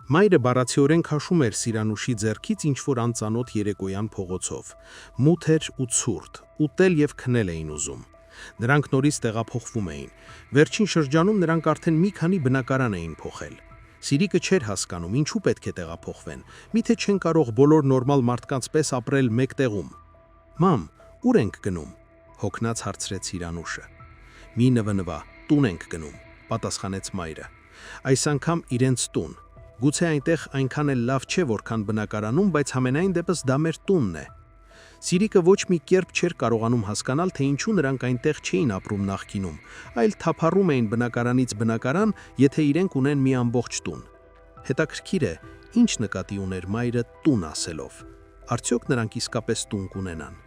Մայրը բառացիորեն քաշում էր Սիրանուշի ձեռքից ինչ-որ անծանոթ երեկոյան փողոցով։ Մութ էր ու ցուրտ, ուտել եւ քնել էին ուզում։ Նրանք նորից տեղափոխվում էին։ Վերջին շրջանում նրանք արդեն մի քանի բնակարան էին փոխել։ Սիրիկը չէր հասկանում, ինչու պետք է տեղափոխվեն։ Միթե չեն կարող բոլոր նորմալ մարդկանց պես ապրել մեկ տեղում։ «Մամ, ուր ենք գնում»։ հոգնած հարցրեց Սիրանուշը։ «Մի նվնվա, տուն ենք գնում», պատասխանեց մայրը։ Այս անգամ իրենց տուն։ Գուցե այնտեղ այնքան էլ լավ չէ, որքան բնակարանում, բայց համենայն դեպս դա մեր տունն է։ Սիրիկը ոչ մի կերպ չէր կարողանում հասկանալ, թե ինչու նրանք այնտեղ չէին ապրում նախկինում, այլ թափառում էին բնակարանից բնակարան, եթե իրենք ունեն մի ամբողջ տուն։ Հետաքրքիր է, ինչ նկատի ուներ մայրը տուն ասելով։ Արդյոք նրանք իսկապես տուն կունենան։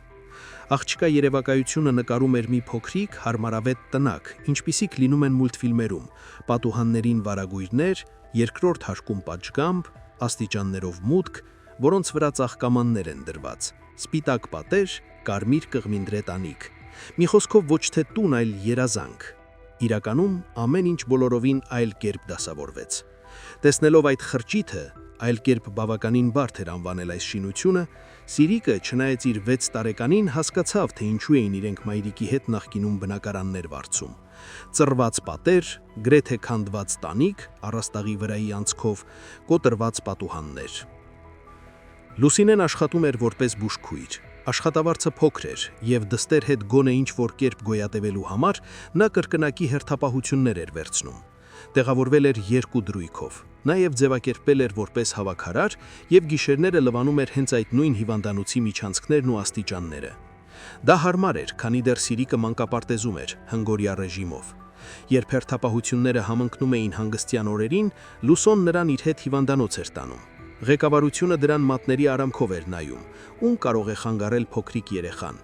Աղջկա երևակայությունը նկարում էր մի փոքրիկ, հարմարավետ տնակ, ինչպիսիք լինում են մուլտֆիլմերում, պատուհաններին վարագույրներ, երկրորդ հարկում պատշգամբ, աստիճաններով մուտք, որոնց վրա ծաղկամաններ են դրված, սպիտակ պատեր, կարմիր կղմինդրե տանիք։ Մի խոսքով ոչ թե տուն, այլ երազանք։ Իրականում ամեն ինչ բոլորովին այլ կերպ դասավորվեց։ Տեսնելով այդ խրճիթը, այլ կերպ բավականին բարդ էր անվանել այս շինությունը, Սիրիկը, չնայած իր 6 տարեկանին, հասկացավ, թե ինչու էին իրենք մայրիկի հետ նախկինում բնակարաններ վարձում։ Ծռված պատեր, գրեթե քանդված տանիք, առաստաղի վրայի անցքով, կոտրված պատուհաններ։ Լուսինեն աշխատում էր որպես բուժքույր։ Աշխատավարձը փոքր էր, եւ դստեր հետ գոնե ինչ-որ կերպ գոյատևելու համար նա կրկնակի հերթապահություններ էր վերցնում։ Տեղավորվել էր 2 դրույքով։ Նաև ձևակերպել էր որպես հավաքարար եւ գիշերները լվանում էր հենց այդ նույն հիվանդանոցի միջանցքներն ու աստիճանները։ Դա հարմար էր, քանի դեռ Սիրիկը մանկապարտեզում էր, հնգորյա ռեժիմով։ Երբ հերթապահությունները համընկնում էին հանգստյան օրերին, Լուսոն նրան իր հետ հիվանդանոց էր տանում։ Ղեկավարությունը դրան մատների արամքով էր նայում, ում կարող է խանգարել փոքրիկ երեխան։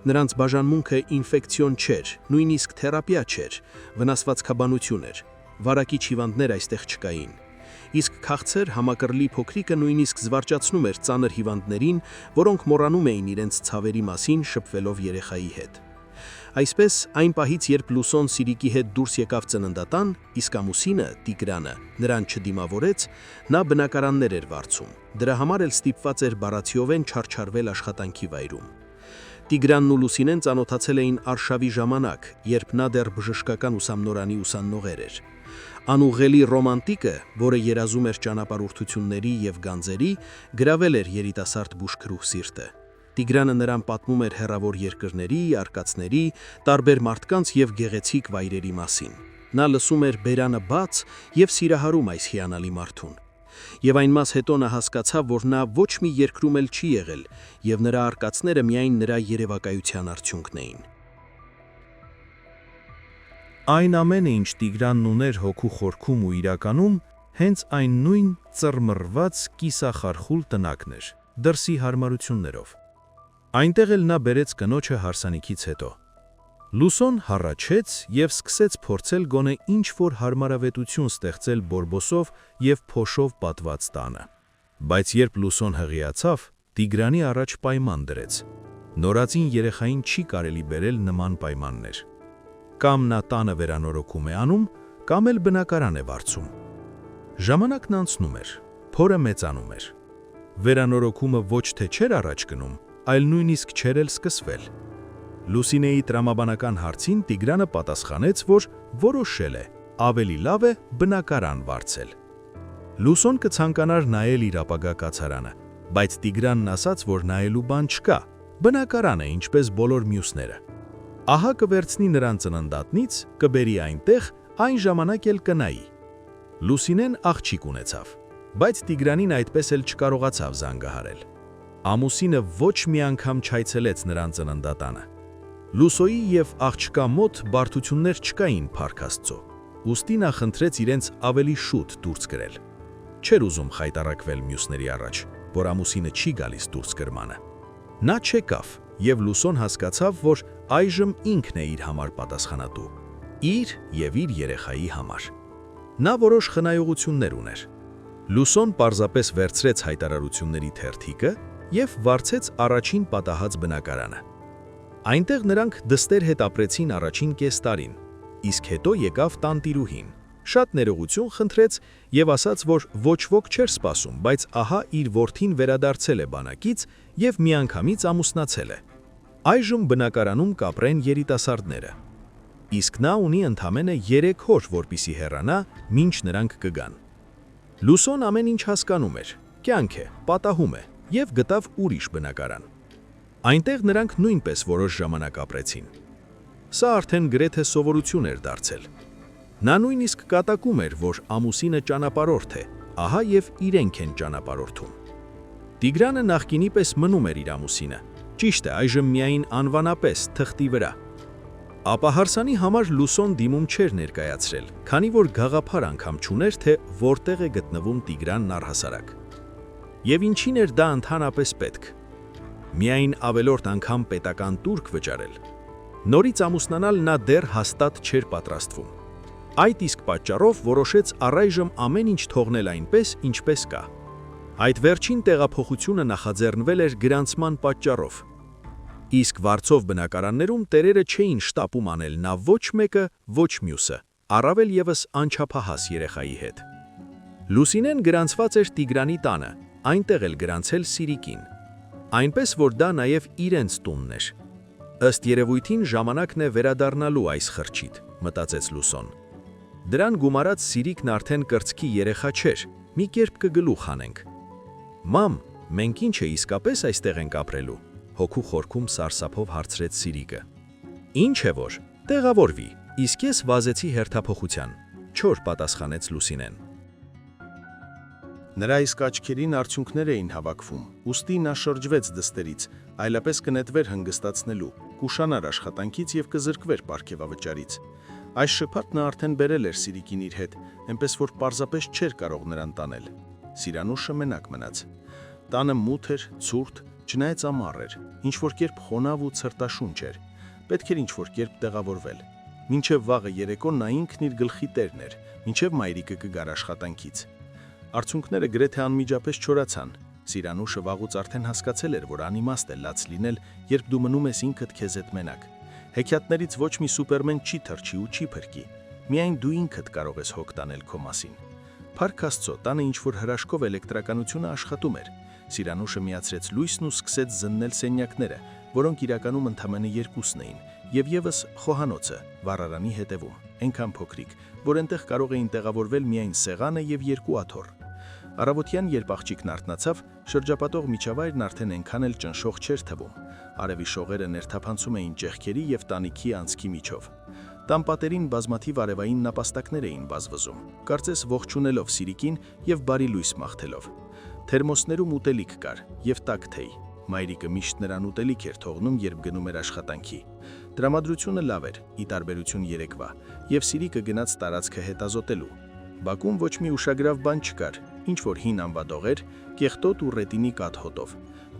Նրանց բաժանմունքը ինֆեկցիոն չէր, նույնիսկ թերապիա չէր, վնասվածքաբանություն էր։ Վարակիչ հիվանդներ այստեղ չկային։ Իսկ քաղցր համակռլի փոքրիկը նույնիսկ զվարճացնում էր ծանր հիվանդներին, որոնք մոռանում էին իրենց ցավերի մասին, շփվելով երեխայի հետ։ Այսպես, այն պահից, երբ Լուսոն Սիրիկի հետ դուրս եկավ ծննդատան, իսկ ամուսինը, Տիգրանը, նրան չդիմավորեց, նա բնակարաններ էր վարձում։ Դրա համար էլ ստիպված էր բառացիորեն չարչարվել աշխատանքի վայրում։ Տիգրանն ու Լուսինեն ծանոթացել էին արշավի ժամանակ, երբ նա դեռ բժշկական ուսանողանի ուսանողեր էր։ Անուղղելի ռոմանտիկը, որը երազում էր ճանապարհորդությունների եւ գանձերի, գրավել էր երիտասարդ բուժքրուհ սիրտը։ Տիգրանը նրան պատմում էր հեռավոր երկրների, արկածների, տարբեր մարդկանց եւ գեղեցիկ վայրերի մասին։ Նա լսում էր բերանը բաց եւ սիրահարում այս հիանալի մարդուն։ Եվ այն մաս հետո նա հասկացավ, որ նա ոչ մի երկրում էլ չի եղել, եւ նրա արկածները միայն նրա երևակայության արդյունքն էին։ Այն ամենը, ինչ Տիգրանն ուներ հոգու խորքում ու իրականում, հենց այն նույն ծռմռված կիսախարխուլ տնակն էր, դրսի հարմարություններով։ Այնտեղ էլ նա բերեց կնոջը հարսանիքից հետո։ Լուսոն հառաչեց եւ սկսեց փորձել գոնե ինչ-որ հարմարավետություն ստեղծել բորբոսով եւ փոշով պատված տանը։ Բայց երբ Լուսոն հղիացավ, Տիգրանի առաջ պայման դրեց։ Նորածին երեխային չի կարելի բերել նման պայմաններ։ Կամ նա տանը վերանորոգում է անում, կամ էլ բնակարան է վարձում։ Ժամանակն անցնում էր, փորը մեծանում էր։ Վերանորոգումը ոչ թե չէր առաջ գնում, այլ նույնիսկ չէր էլ սկսվել։ Լուսինեի տրամաբանական հարցին Տիգրանը պատասխանեց, որ որոշել է, ավելի լավ է բնակարան վարձել։ Լուսոն կցանկանար նայել իր ապագա կացարանը, բայց Տիգրանն ասաց, որ նայելու բան չկա, բնակարան է, ինչպես բոլոր մյուսները։ Ահա կվերցնի նրան ծննդատնից, կբերի այնտեղ, այն ժամանակ էլ կնայի։ Լուսինեն աղջիկ ունեցավ, բայց Տիգրանին այդպես էլ չկարողացավ զանգահարել։ Ամուսինը ոչ մի անգամ չայցելեց նրան ծննդատանը։ Լուսոյի եւ աղջկա մոտ բարդություններ չկային Փառք Աստծո, ուստի նա խնդրեց իրենց ավելի շուտ դուրս գրել։ Չէր ուզում խայտառակվել մյուսների առաջ, որ ամուսինը չի գալիս դուրս գրմանը։ Նա չեկավ, եւ Լուսոն հասկացավ, որ այժմ ինքն է իր համար պատասխանատու, իր եւ իր երեխայի համար։ Նա որոշ խնայողություններ ուներ։ Լուսոն պարզապես վերցրեց հայտարարությունների թերթիկը եւ վարձեց առաջին պատահած բնակարանը։ Այնտեղ նրանք դստեր հետ ապրեցին առաջին կես տարին, իսկ հետո եկավ տանտիրուհին, Շատ ներողություն խնդրեց եւ ասաց, որ ոչ ոք չէր սպասում, բայց ահա իր որդին վերադարձել է բանակից եւ միանգամից ամուսնացել է։ Այժմ բնակարանում կապրեն երիտասարդները։ Իսկ նա ունի ընդամենը 3 հոր, որպիսի հեռանա, մինչ նրանք կգան։ Լուսոն ամեն ինչ հասկանում էր, կյանք է, պատահում է եւ գտավ ուրիշ բնակարան։ Այնտեղ նրանք նույնպես որոշ ժամանակ ապրեցին։ Սա արդեն գրեթե սովորություն էր դարձել։ Նա նույնիսկ կատակում էր, որ ամուսինը ճանապարհորդ է, ահա եւ իրենք են ճանապարհորդում։ Տիգրանը նախկինի պես մնում էր իր ամուսինը, ճիշտ է, այժմ միայն անվանապես թղթի վրա։ Ապահարսանի համար Լուսոն դիմում չէր ներկայացրել, քանի որ գաղափար անգամ չուներ, թե որտեղ է գտնվում Տիգրանն առհասարակ։ Եվ ինչին էր դա ընդհանրապես պետք։ Միայն ավելորդ անգամ պետական տուրք վճարել։ Նորից ամուսնանալ նա դեռ հաստատ չէր պատրաստվում։ Այդ իսկ պատճառով որոշեց առայժմ ամեն ինչ թողնել այնպես, ինչպես կա։ Այդ վերջին տեղափոխությունը նախաձեռնվել էր գրանցման պատճառով։ Իսկ վարձով բնակարաններում տերերը չէին շտապում անել նա ոչ մեկը, ոչ մյուսը, առավել եւս անչափահաս երեխայի հետ։ Լուսինեն գրանցված էր Տիգրանի տանը, այնտեղ էլ գրանցել Սիրիկին։ Այնպես որ դա նաև իրենց տունն էր։ Ըստ երևույթին ժամանակն է վերադառնալու այս խրճիթ, մտածեց Լուսոն։ Դրան գումարած Սիրիկն արդեն կրծքի երեխա չէր, մի կերպ կգլուխ անենք։ Մամ, մենք ինչ է իսկապես այստեղ ենք ապրելու, հոգու խորքում սարսափով հարցրեց Սիրիկը։ Ինչ է որ, տեղավորվի, իսկ ես վազեցի հերթափոխության, չոր պատասխանեց Լուսինեն։ Նրա իսկ աչքերին արդյունքներ էին հավաքվում, ուստի նա շրջվեց դստերից, այլապես կնետվեր հանգստացնելու, կուշանար աշխատանքից եւ կզրկվեր պարգևավճարից։ Այս շփաթ նա արդեն բերել էր Սիրիկին իր հետ, այնպես որ պարզապես չէր կարող նրան տանել։ Սիրանուշը մենակ մնաց։ Տանը մութ էր, ցուրտ, չնայած ամառ էր, ինչ որ կերպ խոնավ ու ցրտաշունչ էր։ Պետք էր ինչ որ կերպ տեղավորվել։ Մինչև վաղը երեկո նա ինքն իր գլխի տերն էր, մինչև մայրիկը կգար աշխատանքից։ Արդյունքները գրեթե անմիջապես չորացան։ Սիրանուշը վաղուց արդեն հասկացել էր, որ անիմաստ է լաց լինել, երբ դու մնում ես ինքդ քեզ հետ մենակ։ Հեքիաթներից ոչ մի սուպերմեն չի թռչի ու չի փրկի։ Միայն դու ինքդ կարող ես հոգ տանել քո մասին։ Փառք Աստծո, տանը ինչ-որ հրաշքով էլեկտրականությունը աշխատում էր։ Սիրանուշը միացրեց լույսն ու սկսեց զննել սենյակները, որոնք իրականում ընդամենը երկուսն էին, եւ եւս խոհանոցը, վառարանի հետևում, այնքան փոքրիկ, որ այնտեղ կարող էին տեղավորվել միայն սեղանը եւ 2 աթոռ։ Առավոտյան, երբ աղջիկն արթնացավ, շրջապատող միջավայրն արդեն այնքան էլ ճնշող չէր թվում։ Արևի շողերը ներթափանցում էին ճեղքերի եւ տանիքի անցքի միջով։ Տան պատերին բազմաթիվ արևային նապաստակներ էին բազվզում, կարծես ողջունելով Սիրիկին եւ բարի լույս մաղթելով։ Թերմոսներում ուտելիք կար եւ տաք թեյ։ Մայրիկը միշտ նրան ուտելիք էր թողնում, երբ գնում էր աշխատանքի։ Տրամադրությունը լավ էր, ի տարբերություն երեկվա, եւ Սիրիկը գնաց տարածքը հետազոտելու։ Բակում ոչ մի ուշագրավ բան չկար, ինչ որ հին անվադողեր, կեղտոտ ու ռետինի կաթ հոտով։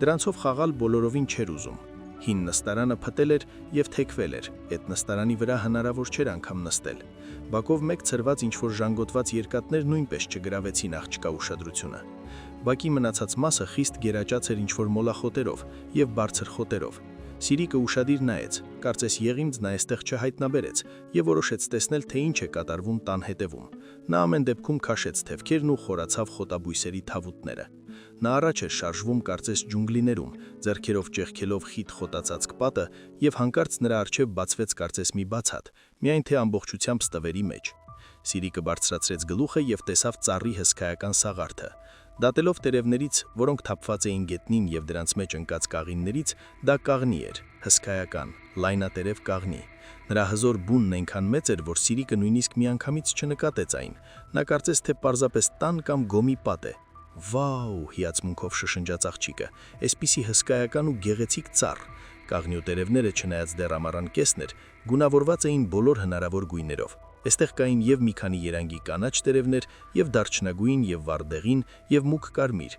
Դրանցով խաղալ բոլորովին չէր ուզում։ Հին նստարանը փտել էր եւ թեքվել էր, այդ նստարանի վրա հնարավոր չէր անգամ նստել։ Բակով մեկ ցրված ինչ որ ժանգոտված երկաթներ նույնպես չգրավեցին աղջկա ուշադրությունը։ Բակի մնացած մասը խիստ գերաճած էր ինչ որ մոլախոտերով եւ բարձր խոտերով։ Սիրիկը ուշադիր նայեց, կարծես եղիմձ նա այստեղ չհայտնաբերեց եւ որոշեց տեսնել, թե ինչ է կատարվում տան հետևում։ Նա ամեն դեպքում քաշեց թևքերն ու խորացավ խոտաբույսերի թավուտները։ Նա առաջ էր շարժվում կարծես ջունգլիներում, ձեռքերով ճեղքելով խիտ խոտածածկ պատը եւ հանկարծ նրա առջեւ բացվեց կարծես մի բացատ, միայն թե ամբողջությամբ ստվերի մեջ։ Սիրիկը բարձրացրեց գլուխը եւ տեսավ ծառի հսկայական սաղարթը։ Դատելով տերևներից, որոնք թափված էին գետնին եւ դրանց մեջ ընկած կաղիններից, դա կաղնի էր, հսկայական, լայնատերև կաղնի։ Նրա հզոր բունն այնքան մեծ էր, որ Սիրիկը նույնիսկ միանգամից չնկատեց այն։ Նա կարծես թե պարզապես տան կամ գոմի պատ է։ Վաու, հիացմունքով շշնջաց աղջիկը, այսպիսի հսկայական ու գեղեցիկ ծառ։ Կաղնի ու տերևները, չնայած դեռ ամառան կեսն էր, գունավորված էին բոլոր հնարավոր գույներով։ Այստեղ կային եւ մի քանի երանգի կանաչ տերևներ, եւ դարչնագույն, եւ վարդեղին, եւ մուգ կարմիր։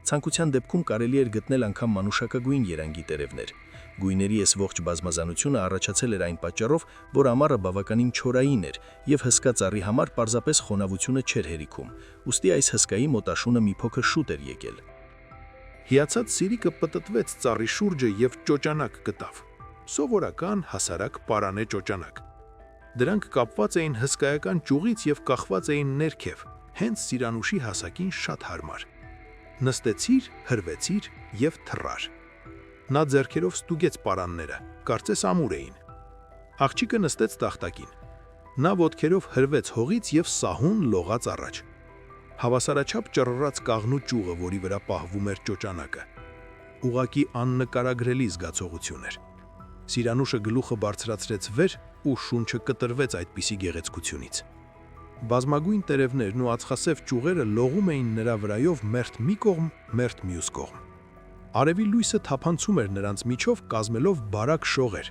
Ցանկության դեպքում կարելի էր գտնել անգամ մանուշակագույն երանգի տերևներ։ Գույների այս ողջ բազմազանությունը առաջացել էր այն պատճառով, որ ամառը բավականին չորային էր, եւ հսկա ծառի համար պարզապես խոնավությունը չէր հերիքում։ Ուստի այս հսկայի մոտաշունը մի փոքր շուտ էր եկել։ Հիացած Սիրիկը պտտվեց ծառի շուրջը եւ ճոճանակ գտավ։ Սովորական հասարակ պարանե ճոճանակ։ Դրանք կապված էին հսկայական ճյուղից եւ կախված էին ներքև, հենց Սիրանուշի հասակին շատ հարմար։ Նստեցիր, հրվեցիր եւ թռար։ Նա ձեռքերով ստուգեց պարանները, կարծես ամուր էին։ Աղջիկը նստեց տախտակին։ Նա ոտքերով հրվեց հողից եւ սահուն լողաց առաջ։ Հավասարաչափ ճռռաց կաղնու ճյուղը, որի վրա պահվում էր ճոճանակը։ Ուղակի աննկարագրելի զգացողություն էր։ Սիրանուշը գլուխը բարձրացրեց վեր ու շունչը կտրվեց այդպիսի գեղեցկությունից։ Բազմագույն տերևներն ու ածխասև ճյուղերը լողում էին նրա վրայով մերթ մի կողմ, մերթ մյուս կողմ։ Արևի լույսը թափանցում էր նրանց միջով, կազմելով բարակ շողեր։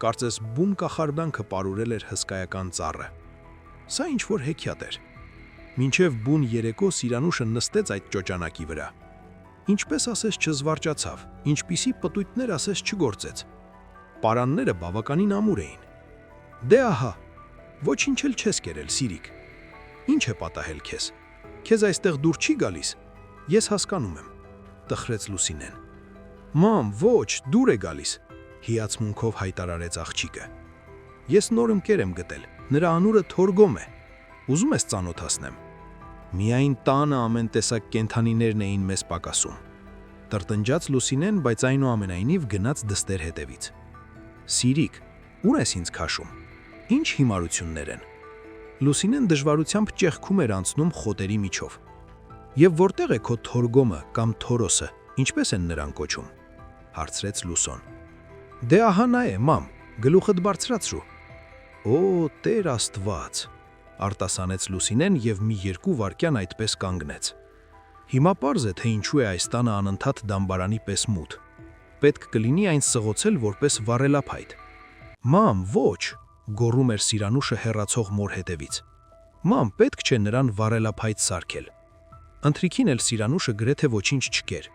Կարծես բուն կախարդանքը պարուրել էր հսկայական ծառը։ Սա ինչ-որ հեքիաթ էր։ Մինչև բուն երեկո Սիրանուշը նստեց այդ ճոճանակի վրա։ Ինչպես ասես չզվարճացավ, ինչպիսի պտույտներ ասես չգործեց։ Պարանները բավականին ամուր էին։ Դե ահա, ոչինչ էլ չես կերել, Սիրիկ։ Ինչ է պատահել քեզ։ Քեզ այստեղ դուր չի գալիս։ Ես հասկանում եմ, տխրեց Լուսինեն։ Մամ, ոչ, դուր է գալիս, հիացմունքով հայտարարեց աղջիկը։ Ես նոր ընկեր եմ գտել, նրա անունը Թորգոմ է։ Ուզում ես ծանոթացնեմ։ Միայն տանը ամեն տեսակ կենդանիներն էին մեզ պակասում։ Տրտնջաց Լուսինեն, բայց այնուամենայնիվ գնաց դստեր հետևից։ Սիրիկ, ուր ես ինձ քաշում։ Ինչ հիմարություններ են։ Լուսինեն դժվարությամբ ճեղքում էր անցնում խոտերի միջով։ Եվ որտեղ է քո Թորգոմը կամ Թորոսը, ինչպես են նրան կոչում, հարցրեց Լուսոն։ Դե ահա նա է, մամ, գլուխդ բարձրացրու։ Օ, Տեր Աստված, արտասանեց Լուսինեն եւ մի երկու վայրկյան այդպես կանգնեց։ Հիմա պարզ է, թե ինչու է այս տանը անընդհատ դամբարանի պես մութ։ Պետք կլինի այն սղոցել որպես վառելափայտ։ Մամ, ոչ, գոռում էր Սիրանուշը հեռացող մոր հետևից։ Մամ, պետք չէ նրան վառելափայտ սարքել։ Ընթրիքին էլ Սիրանուշը գրեթե ոչինչ չկեր։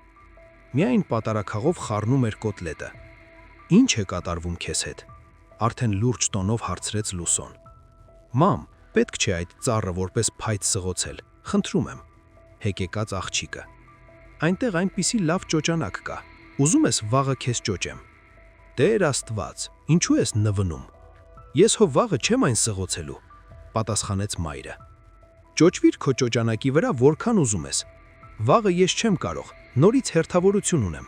Միայն պատարակաղով խառնում էր կոտլետը։ Ինչ է կատարվում քեզ հետ։ Արդեն լուրջ տոնով հարցրեց Լուսոն։ Մամ, պետք չէ այդ ծառը որպես փայտ սղոցել, խնդրում եմ, հեկեկաց աղջիկը։ Այնտեղ այնպիսի լավ ճոճանակ կա, ուզում ես վաղը քեզ ճոճեմ։ Տեր Աստված, ինչու ես նվնում։ Ես հո վաղը չեմ այն սղոցելու, պատասխանեց մայրը։ Ճոճվիր քո ճոճանակի վրա որքան ուզում ես։ Վաղը ես չեմ կարող, նորից հերթավորություն ունեմ։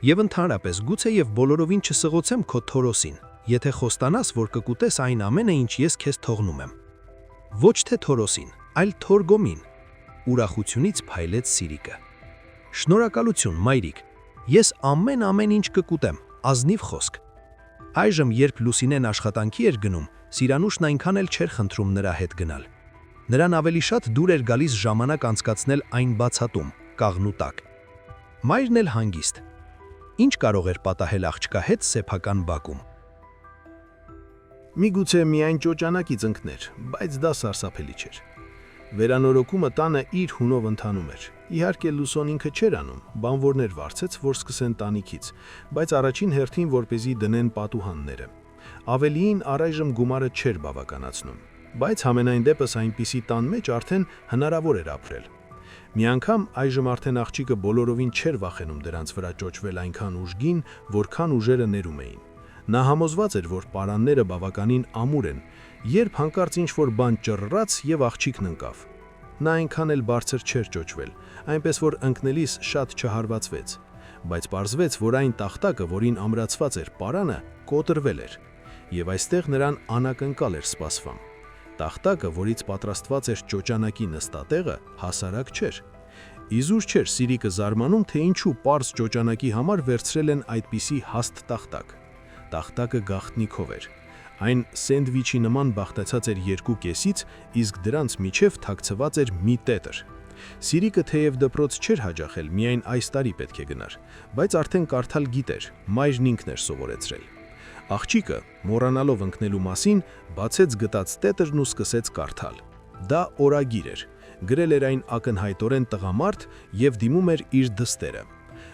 Եվ ընդհանրապես գուցե եւ բոլորովին չսղոցեմ քո Թորոսին, եթե խոստանաս, որ կկուտես այն ամենը, ինչ ես քեզ թողնում եմ։ Ոչ թե Թորոսին, այլ Թորգոմին, ուրախությունից փայլեց Սիրիկը։ Շնորհակալություն, մայրիկ, ես ամեն ինչ կկուտեմ, ազնիվ խոսք։ Այժմ, երբ Լուսինեն աշխատանքի էր գնում, Սիրանուշն այնքան էլ չէր խնդրում նրա հետ գնալ։ Նրան ավելի շատ դուր էր գալիս ժամանակ անցկացնել այն բացատում, կաղնու տակ։ Մայրն էլ հանգիստ։ Ինչ կարող էր պատահել աղջկա հետ սեփական բակում։ Միգուցե միայն ճոճանակից ընկներ, բայց դա սարսափելի չէր։ Վերանորոգումը տանը իր հունով ընթանում էր։ Իհարկե Լուսոն ինքը չէր անում, բանվորներ վարձեց, որ սկսեն տանիքից, բայց առաջին հերթին որպեսզի դնեն պատուհանները։ Ավելիին առայժմ գումարը չէր բավականացնում, բայց համենայն դեպս այնպիսի տան մեջ արդեն հնարավոր էր ապրել։ Մի անգամ այժմ արդեն աղջիկը բոլորովին չէր վախենում դրանց վրա ճոճվել այնքան ուժգին, որքան ուժերը ներում էին։ Նա համոզված էր, որ պարանները բավականին ամուր են, երբ հանկարծ ինչ-որ բան ճռռաց եւ աղջիկն ընկավ։ Նա այնքան էլ բարձր չէր ճոճվել, այնպես որ ընկնելիս շատ չհարվածվեց, բայց պարզվեց, որ այն տախտակը, որին ամրացված էր պարանը, կոտրվել էր, եւ այստեղ նրան անակնկալ էր սպասվում։ Տախտակը, որից պատրաստված էր ճոճանակի նստատեղը, հասարակ չէր։ Իզուր չէր Սիրիկը զարմանում, թե ինչու պարզ ճոճանակի համար վերցրել են այդպիսի հաստ տախտակ։ Տախտակը գաղտնիքով էր։ Այն սենդվիչի նման բաղտացած էր երկու կեսից, իսկ դրանց միջև թաքցված էր մի տետր։ Սիրիկը թեև դպրոց չէր հաճախել, միայն այս տարի պետք է գնար, բայց արդեն կարդալ գիտեր, մայրն ինքն էր սովորեցրել։ Աղջիկը, մոռանալով ընկնելու մասին, բացեց գտած տետրն ու սկսեց կարդալ։ Դա օրագիր էր, գրել էր այն ակնհայտորեն տղամարդ եւ դիմում էր իր դստերը։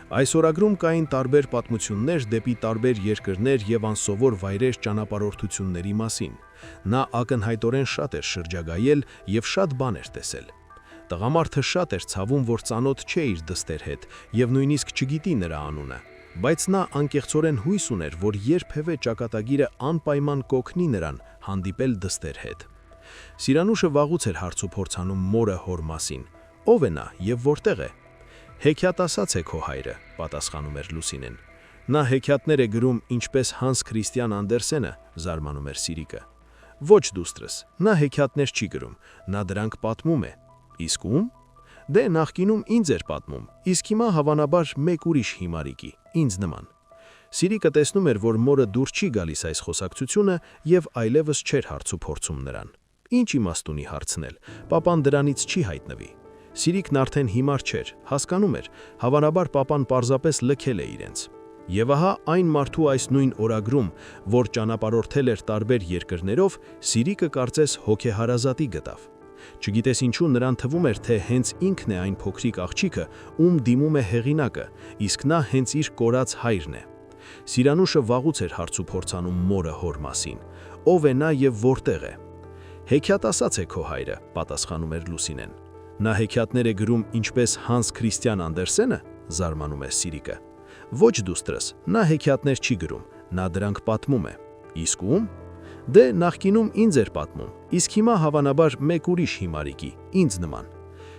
Այս օրագրում կային տարբեր պատմություններ դեպի տարբեր երկրներ եւ անսովոր վայրեր ճանապարհորդությունների մասին։ Նա ակնհայտորեն շատ էր շրջագայել եւ շատ բան էր տեսել։ Տղամարդը շատ էր ցավում, որ ծանոթ չէ իր դստեր հետ եւ նույնիսկ չգիտի նրա անունը, բայց նա անկեղծորեն հույս ուներ, որ երբևէ ճակատագիրը անպայման կօգնի նրան հանդիպել դստեր հետ։ Սիրանուշը վաղուց էր հարց ու փորձանում մորը հոր մասին։ Ո՞վ է նա եւ որտեղ է։ Հեքիաթ ասաց է քո հայրը, պատասխանում էր Լուսինեն։ Նա հեքիաթներ է գրում ինչպես Հանս Քրիստիան Անդերսենը, զարմանում էր Սիրիկը։ Ոչ դուստրս, նա հեքիաթներ չի գրում, նա դրանք պատմում է։ Իսկ ում։ Դե նախկինում ինձ էր պատմում, իսկ հիմա հավանաբար մեկ ուրիշ հիմարիկի, ինձ նման։ Սիրիկը տեսնում էր, որ մորը դուր չի գալիս այս խոսակցությունը եւ այլևս չէր հարց ու փորձում նրան։ Ինչ իմաստ ունի հարցնել, պապան դրանից չի հայտնվի։ Սիրիկն արդեն հիմար չէր, հասկանում էր, հավանաբար պապան պարզապես լքել է իրենց։ Եվ ահա այն մարդու այս նույն օրագրում, որ ճանապարհորդել էր տարբեր երկրներով, Սիրիկը կարծես հոգեհարազատի գտավ։ Չգիտես ինչու նրան թվում էր, թե հենց ինքն է այն փոքրիկ աղջիկը, ում դիմում է հեղինակը, իսկ նա հենց իր կորած հայրն է։ Սիրանուշը վաղուց էր հարց ու փորձանում մորը հոր մասին։ Ով է նա եւ որտեղ է։ Հեքիաթ ասաց է քո հայրը, պատասխանում էր Լուսինեն։ Նա հեքիաթներ է գրում ինչպես Հանս Քրիստիան Անդերսենը, զարմանում է Սիրիկը։ Ոչ դուստրս, նա հեքիաթներ չի գրում, նա դրանք պատմում է։ Իսկ ում։ Դե նախկինում ինձ էր պատմում, իսկ հիմա հավանաբար մեկ ուրիշ հիմարիկի, ինձ նման։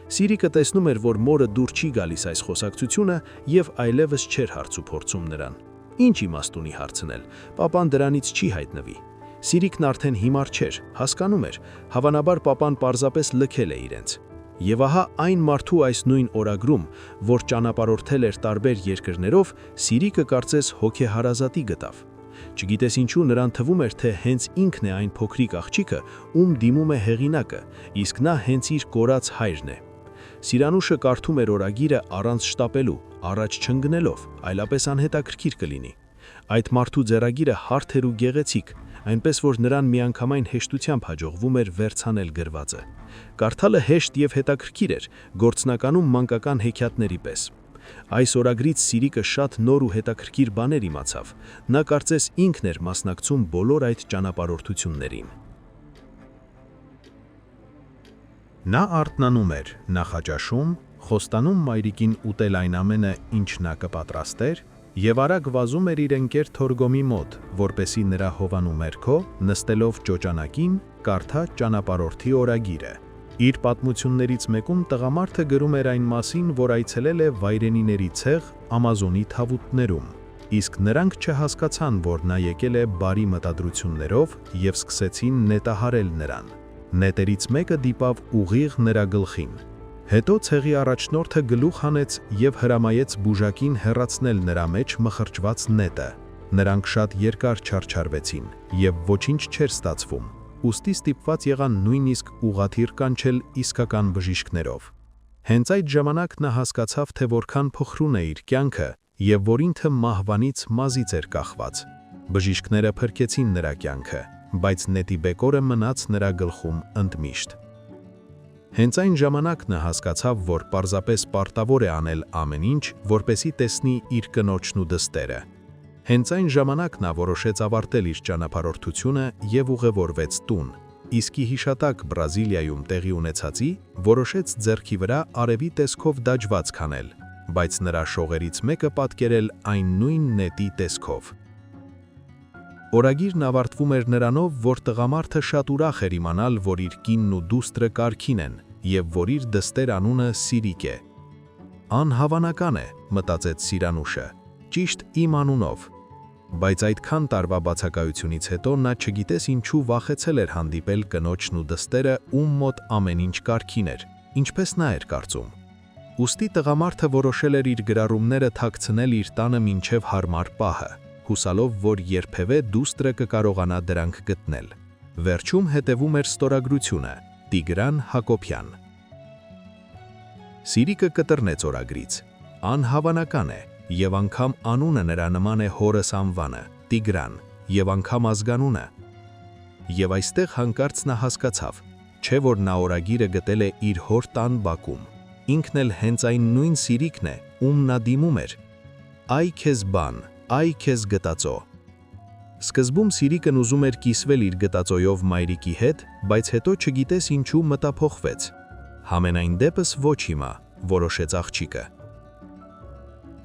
Սիրիկը տեսնում էր, որ մորը դուր չի գալիս այս խոսակցությունը եւ այլևս չէր հարց ու փորձում նրան։ Ինչ իմաստ ունի հարցնել, պապան դրանից չի հայտնվի։ Սիրիկն արդեն հիմար չէր, հասկանում էր, հավանաբար պապան պարզապես լքել է իրենց։ Եվ ահա այն մարդու այս նույն օրագրում, որ ճանապարհորդել էր տարբեր երկրներով, Սիրիկը կարծես հոգեհարազատի գտավ։ Չգիտես ինչու նրան թվում էր, թե հենց ինքն է այն փոքրիկ աղջիկը, ում դիմում է հեղինակը, իսկ նա հենց իր կորած հայրն է։ Սիրանուշը կարդում էր օրագիրը առանց շտապելու, առաջ չընկնելով, այլապես անհետաքրքիր կլինի։ Այդ մարդու ձեռագիրը հարթ էր ու գեղեցիկ, այնպես որ նրան միանգամայն հեշտությամբ հաջողվում էր վերցանել գրվածը։ Կարդալը հեշտ եւ հետաքրքիր էր, գործնականում մանկական հեքիաթների պես։ Այս օրագրից Սիրիկը շատ նոր ու հետաքրքիր բաներ իմացավ։ Նա կարծես ինքն էր մասնակցում բոլոր այդ ճանապարհորդություններին։ Նա արթնանում էր, նախաճաշում, խոստանում մայրիկին ուտել այն ամենը, ինչ նա կպատրաստեր, եւ արագ վազում էր իր ընկեր Թորգոմի մոտ, որպեսի նրա հովանու մերքո, նստելով ճոճանակին, կարդա ճանապարհորդի օրագիրը։ Իր պատմություններից մեկում տղամարդը գրում էր այն մասին, որ այցելել է վայրենիների ցեղ Ամազոնի թավուտներում, իսկ նրանք չհասկացան, որ նա եկել է բարի մտադրություններով եւ սկսեցին նետահարել նրան։ Նետերից մեկը դիպավ ուղիղ նրա գլխին։ Հետո ցեղի առաջնորդը գլուխ հանեց եւ հրամայեց բուժակին հեռացնել նրա մեջ մխրճված նետը։ Նրանք շատ երկար չարչարվեցին եւ ոչինչ չէր ստացվում։ Ուստի ստիպված եղան նույնիսկ ուղաթիռ կանչել իսկական բժիշկներով։ Հենց այդ ժամանակ նա հասկացավ, թե որքան փխրուն է իր կյանքը եւ որ ինքը մահվանից մազից էր կախված։ Բժիշկները փրկեցին նրա կյանքը, բայց նետի բեկորը մնաց նրա գլխում ընդմիշտ։ Հենց այն ժամանակ նա հասկացավ, որ պարզապես պարտավոր է անել ամեն ինչ, որպեսզի տեսնի իր կնոջն ու դստերը։ Հենց այն ժամանակ նա որոշեց ավարտել իր ճանապարհորդությունը եւ ուղևորվեց տուն, իսկ ի հիշատակ Բրազիլիայում տեղի ունեցածի որոշեց ձեռքի վրա արևի տեսքով դաջված քանել, բայց նրա շողերից մեկը պատկերել այն նույն նետի տեսքով։ Օրագիրն ավարտվում էր նրանով, որ տղամարդը շատ ուրախ էր իմանալ, որ իր կինն ու դուստրը կարգին են եւ որ իր դստեր անունը Սիրիկ է։ Անհավանական է, մտածեց Սիրանուշը, ճիշտ իմ անունով։ Բայց այդքան տարվա բացակայությունից հետո նա չգիտես ինչու վախեցել էր հանդիպել կնոջն ու դստերը, ում մոտ ամեն ինչ կարգին էր, ինչպես նա էր կարծում։ Ուստի տղամարդը որոշել էր իր գրառումները թաքցնել իր տանը մինչև հարմար պահը, հուսալով, որ երբևէ դուստրը կկարողանա դրանք գտնել։ Վերջում հետևում էր ստորագրությունը՝ Տիգրան Հակոբյան։ Սիրիկը կտրնեց օրագրից։ Անհավանական է, եւ անգամ անունը նրա նման է հորս անվանը՝ Տիգրան, եւ անգամ ազգանունը։ Եվ այստեղ հանկարծ նա հասկացավ, չէ որ նա օրագիրը գտել է իր հոր տան բակում։ Ինքն էլ հենց այն նույն Սիրիկն է, ում նա դիմում էր։ Այ քեզ բան, այ քեզ գտածո։ Սկզբում Սիրիկն ուզում էր կիսվել իր գտածոյով մայրիկի հետ, բայց հետո չգիտես ինչու մտափոխվեց։ Համենայն դեպս ոչ հիմա, որոշեց աղջիկը։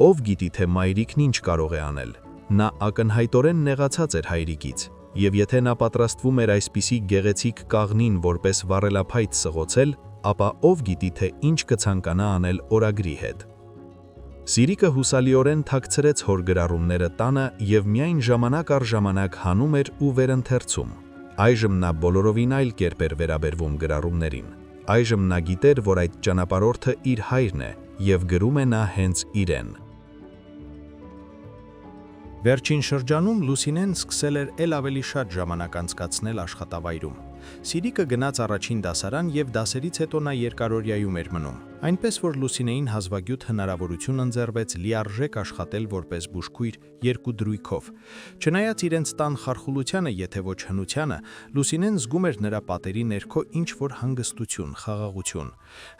Ով գիտի, թե մայրիկն ինչ կարող է անել։ Նա ակնհայտորեն նեղացած էր հայրիկից, եւ եթե նա պատրաստվում էր այսպիսի գեղեցիկ կաղնին որպես վառելափայտ սղոցել, ապա ով գիտի, թե ինչ կցանկանա անել օրագրի հետ։ Սիրիկը հուսալիորեն թաքցրեց հոր գրառումները տանը եւ միայն ժամանակ առ ժամանակ հանում էր ու վերընթերցում։ Այժմ նա բոլորովին այլ կերպ էր վերաբերվում գրառումներին։ Այժմ նա գիտեր, որ այդ ճանապարհորդը իր հայրն է եւ գրում է նա հենց իրեն։ Վերջին շրջանում Լուսինեն սկսել էր ել ավելի շատ ժամանակ անցկացնել աշխատավայրում։ Սիրիկը գնաց առաջին դասարան եւ դասերից հետո նա երկարօրյայում էր մնում։ Այնպես որ Լուսինեին հազվագյուտ հնարավորություն ընձեռվեց լիարժեք աշխատել որպես բուժքույր երկու դրույքով։ Չնայած իրենց տան խարխուլությանը, եթե ոչ հնությանը, Լուսինեն զգում էր նրա պատերի ներքո ինչ-որ հանգստություն, խաղաղություն։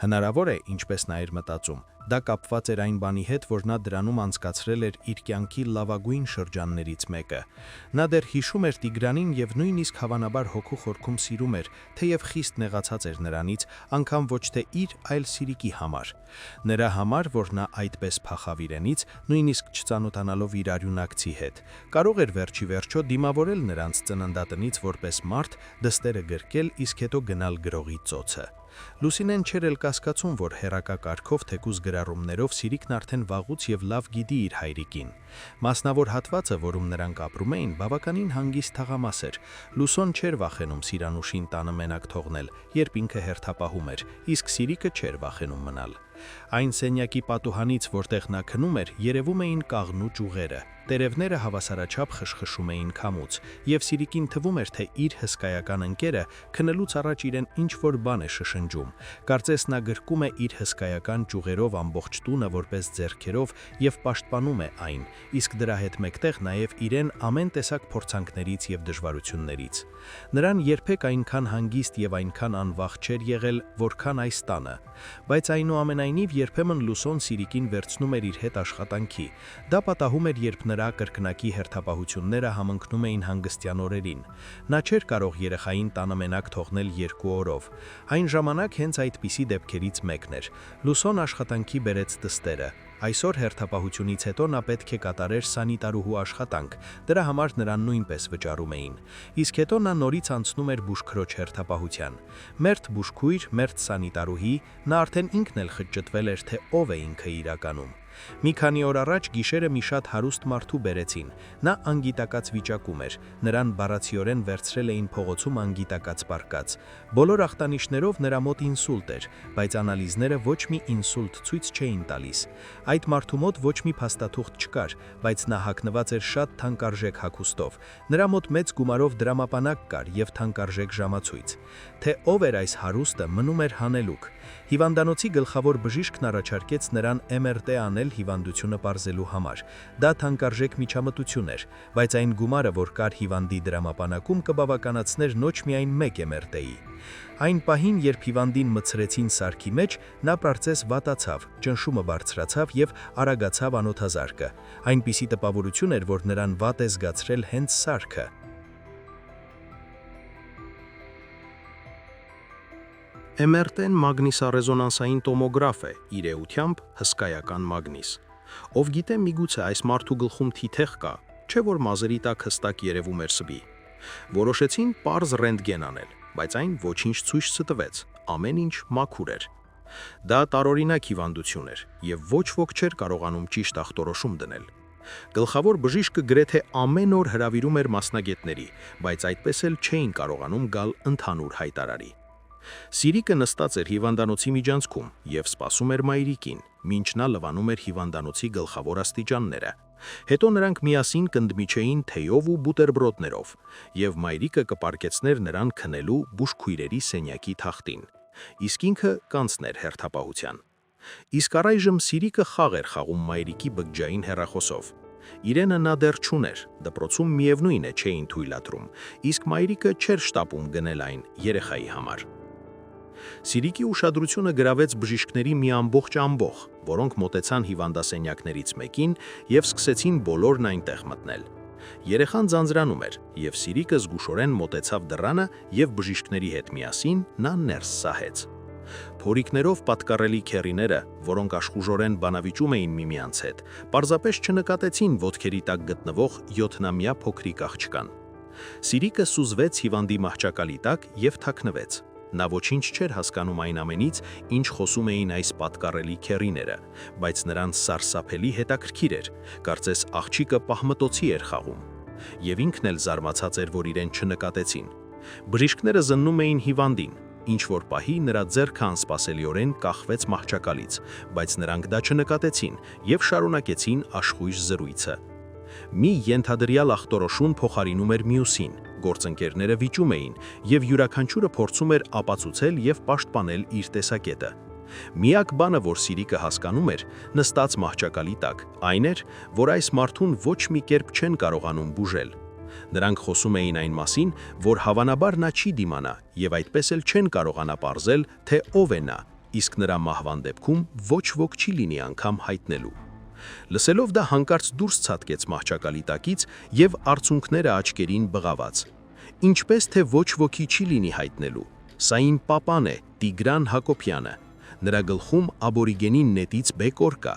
Հնարավոր է, ինչպես նա էր մտածում, դա կապված էր այն բանի հետ, որ նա դրանում անցկացրել էր իր կյանքի լավագույն շրջաններից մեկը։ Նա դեռ հիշում էր Տիգրանին եւ նույնիսկ հավանաբար հոգու խորքում սիրում էր, թեև խիստ նեղացած էր նրանից, անգամ ոչ թե իր, այլ Սիրիկի համար։ Նրա համար, որ նա այդպես փախավ իրենից, նույնիսկ չծանոթանալով իր արյունակցի հետ, կարող էր վերջի վերջո դիմավորել նրանց ծննդատնից որպես մարդ, դստերը գրկել, իսկ հետո գնալ գրողի ծոցը։ Լուսինեն չէր էլ կասկածում, որ հերակա կարգով թեկուզ գրառումներով Սիրիկն արդեն վաղուց եւ լավ գիտի իր հայրիկին։ Մասնավոր հատվածը, որում նրանք ապրում էին, բավականին հանգիստ թաղամաս էր։ Լուսոն չէր վախենում Սիրանուշին տանը մենակ թողնել, երբ ինքը հերթապահում էր, իսկ Սիրիկը չէր վախենում մնալ։ Այն սենյակի պատուհանից, որտեղ նա քնում էր, երևում էին կաղնու ճյուղերը։ Տերևները հավասարաչափ խշխշում էին քամուց, եւ Սիրիկին թվում էր, թե իր հսկայական ընկերը քնելուց առաջ իրեն ինչ-որ բան է շշնջում։ Կարծես նա գրկում է իր հսկայական ճյուղերով ամբողջ տունը որպես ձեռքերով եւ պաշտպանում է այն, իսկ դրա հետ մեկտեղ նաեւ իրեն ամեն տեսակ փորձանքներից եւ դժվարություններից։ Նրան երբեք այնքան հանգիստ եւ այնքան անվախ չէր եղել, որքան այս տանը, բայց այնուամենայնիվ երբեմն Լուսոն Սիրիկին վերցնում էր իր հետ աշխատանքի։ Դա պատահում էր, երբ նրա կրկնակի հերթապահությունները համընկնում էին հանգստյան օրերին։ Նա չէր կարող երեխային տանը մենակ թողնել 2 օրով։ Այն ժամանակ հենց այդպիսի դեպքերից մեկն էր։ Լուսոն աշխատանքի բերեց դստերը։ Այսօր հերթապահությունից հետո նա պետք է կատարեր սանիտարուհու աշխատանք, դրա համար նրան նույնպես վճարում էին։ Իսկ հետո նա նորից անցնում էր բուժքրոջ հերթապահության։ Մերթ բուժքույր, մերթ սանիտարուհի, նա արդեն ինքն էլ խճճտվել էր, թե ով է ինքը իրականում։ Մի քանի օր առաջ գիշերը մի շատ հարուստ մարդու բերեցին։ Նա անգիտակած վիճակում էր։ Նրան բառացիորեն վերցրել էին փողոցում անգիտակած պարկած։ Բոլոր ախտանիշներով նրա մոտ ինսուլտ էր, բայց անալիզները ոչ մի ինսուլտ ցույց չէին տալիս։ Այդ մարդու մոտ ոչ մի փաստաթուղթ չկար, բայց նա հագնված էր շատ թանկարժեք հագուստով։ Նրա մոտ մեծ գումարով դրամապանակ կար եւ թանկարժեք ժամացույց։ Թե ով էր այս հարուստը, մնում էր հանելուկ։ Հիվանդանոցի գլխավոր բժիշկն առաջարկեց նրան MRT անել հիվանդությունը պարզելու համար։ Դա թանկարժեք միջամտություն էր, բայց այն գումարը, որ կար հիվանդի դրամապանակում, կբավականացներ ոչ միայն 1 MRT-ի։ Այն պահին, երբ հիվանդին մցրեցին սարքի մեջ, նա պարզեց վատացավ, ճնշումը բարձրացավ եւ արագացավ անոթազարկը։ Այնպիսի տպավորություն էր, որ նրան վատ է զգացրել հենց սարքը։ MRT-ն մագնիսառեզոնանսային տոմոգրաֆ է, իր էությամբ հսկայական մագնիս։ Ով գիտե, միգուցե այս մարդու գլխում թիթեղ կա, չէ որ մազերի տակ հստակ երևում էր սբի։ Որոշեցին պարզ ռենտգեն անել, բայց այն ոչինչ ցույց չտվեց, ամեն ինչ մաքուր էր։ Դա տարօրինակ հիվանդություն էր, եւ ոչ ոք չէր կարողանում ճիշտ ախտորոշում դնել։ Գլխավոր բժիշկը գրեթե ամեն օր հրավիրում էր մասնագետների, բայց այդպես էլ չէին կարողանում գալ ընդհանուր հայտարարի։ Սիրիկը նստած էր հիվանդանոցի միջանցքում եւ սպասում էր մայրիկին, մինչ նա լվանում էր հիվանդանոցի գլխավոր աստիճանները։ Հետո նրանք միասին կընդմիջեին թեյով ու բուտերբրոդներով, եւ մայրիկը կպարկեցներ նրան քնելու բուժքույրերի սենյակի թախտին, իսկ ինքը կանցներ հերթապահության։ Իսկ առայժմ Սիրիկը խաղ էր խաղում մայրիկի բջջային հեռախոսով։ Իրենը նա դեռ չուներ, դպրոցում միևնույն է չէին թույլատրում, իսկ մայրիկը չէր շտապում գնել այն երեխայի համար։ Սիրիկի ուշադրությունը գրավեց բժիշկների մի ամբողջ, որոնք մոտեցան հիվանդասենյակներից մեկին եւ սկսեցին բոլորն այնտեղ մտնել։ Երեխան ձանձրանում էր, եւ Սիրիկը զգուշորեն մոտեցավ դռանը եւ բժիշկների հետ միասին նա ներս սահեց։ Փորիկներով պատկառելի քեռիները, որոնք աշխուժորեն բանավիճում էին միմյանց հետ, պարզապես չնկատեցին ոտքերի տակ գտնվող 7-ամյա փոքրիկ աղջկան։ Սիրիկը սուզվեց հիվանդի մահճակալի տակ և թաքնվեց։ Նա ոչինչ չէր հասկանում այն ամենից, ինչ խոսում էին այս պատկառելի քեռիները, բայց նրան սարսափելի հետաքրքիր էր, կարծես աղջիկը պահմտոցի էր խաղում։ Եվ ինքն էլ զարմացած էր, որ իրեն չնկատեցին։ Բժիշկները զննում էին հիվանդին, ինչ-որ պահի նրա ձեռքը անսպասելիորեն կախվեց մահճակալից, բայց նրանք դա չնկատեցին և շարունակեցին աշխույժ զրույցը։ Մի ենթադրյալ ախտորոշուն փոխարինում էր մյուսին, գործընկերները վիճում էին, և յուրաքանչյուրը փորձում էր ապացուցել և պաշտպանել իր տեսակետը։ Միակ բանը, որ Սիրիկը հասկանում էր, նստած մահճակալի տակ, այն էր, որ այս մարդուն ոչ մի կերպ չեն կարողանում բուժել։ Նրանք խոսում էին այն մասին, որ հավանաբար նա չի դիմանա, և այդպես էլ չեն կարողանա պարզել, թե ով է նա, իսկ նրա մահվան դեպքում ոչ ոք չի լինի անգամ հայտնելու։ Լսելով դա հանկարծ դուրս ցատկեց մահճակալի տակից և արցունքները աչքերին բղաված։ Ինչպես թե ոչ ոքի չի լինի հայտնելու։ Սա իմ պապան է, Տիգրան Հակոբյանը։ Նրա գլխում աբորիգենի նետից բեկոր կա,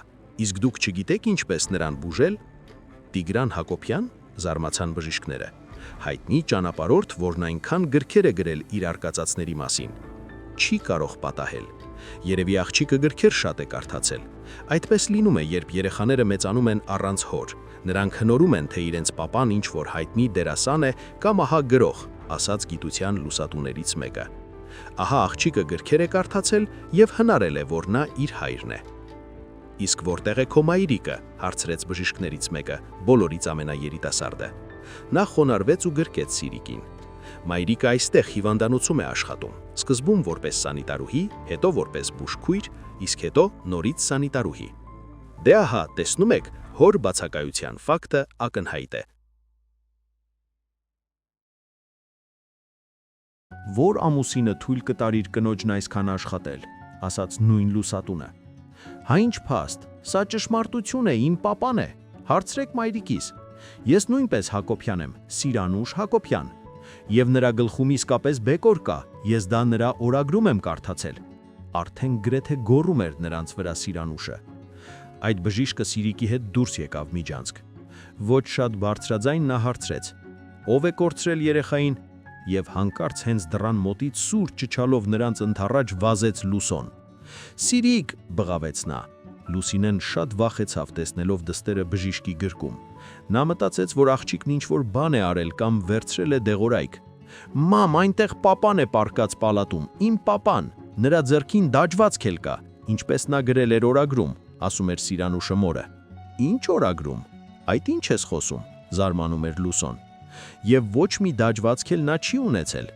իսկ դուք չգիտեք ինչպես նրան բուժել։ Տիգրան Հակոբյան, զարմացան բժիշկները։ Հայտնի ճանապարհորդ, որն այնքան գրքեր է գրել իր արկածածների մասին։ Չի կարող պատահել։ Երևի աղջիկը գրքեր շատ է կարդացել։ Այդպես լինում է, երբ երեխաները մեծանում են առանց հոր։ Նրանք հնորում են, թե իրենց պապան ինչ-որ հայտնի դերասան է կամ ահա գրող, ասաց գիտության լուսատուներից մեկը։ Ահա աղջիկը գրքեր է կարդացել և հնարել է, որ նա իր հայրն է։ Իսկ որտեղ է քո մայրիկը, հարցրեց բժիշկներից մեկը, բոլորից ամենաերիտասարդը։ Նա խոնարհվեց ու գրկեց Սիրիկին։ Մայրիկը այստեղ հիվանդանոցում է աշխատում, սկզբում որպես սանիտարուհի, հետո որպես բուժքույր, իսկ հետո նորից սանիտարուհի։ Դե ահա, տեսնում եք, հոր բացակայության ֆակտը ակնհայտ է։ Որ ամուսինը թույլ կտար իր կնոջն այսքան աշխատել, ասաց նույն լուսատունը։ Հա ինչ փաստ, սա ճշմարտություն է, իմ պապան է, հարցրեք մայրիկիս։ Ես նույնպես Հակոբյան եմ, Սիրանուշ Հակոբյան, և նրա գլխում իսկապես բեկոր կա, ես դա նրա օրագրում եմ կարդացել։ Արդեն գրեթե գոռում էր նրանց վրա Սիրանուշը։ Այդ բժիշկը Սիրիկի հետ դուրս եկավ միջանցք։ Ոչ շատ բարձրաձայն նա հարցրեց. ով է կորցրել երեխային, և հանկարծ հենց դռան մոտից սուր ճչալով նրանց ընդառաջ վազեց Լուսոն։ Սիրիկ, բղավեց նա։ Լուսինեն շատ վախեցավ տեսնելով դստերը բժիշկի գրկում։ Նա մտածեց, որ աղջիկն ինչ-որ բան է արել կամ վերցրել է դեղորայք։ Մամ, այնտեղ պապան է պառկած պալատում, իմ պապան, նրա ձեռքին դաջվածք էլ կա, ինչպես նա գրել էր օրագրում, ասում էր Սիրանուշը մորը։ Ինչ օրագրում, այդ ինչ ես խոսում, զարմանում էր Լուսոն։ Եվ ոչ մի դաջվածք էլ նա չի ունեցել։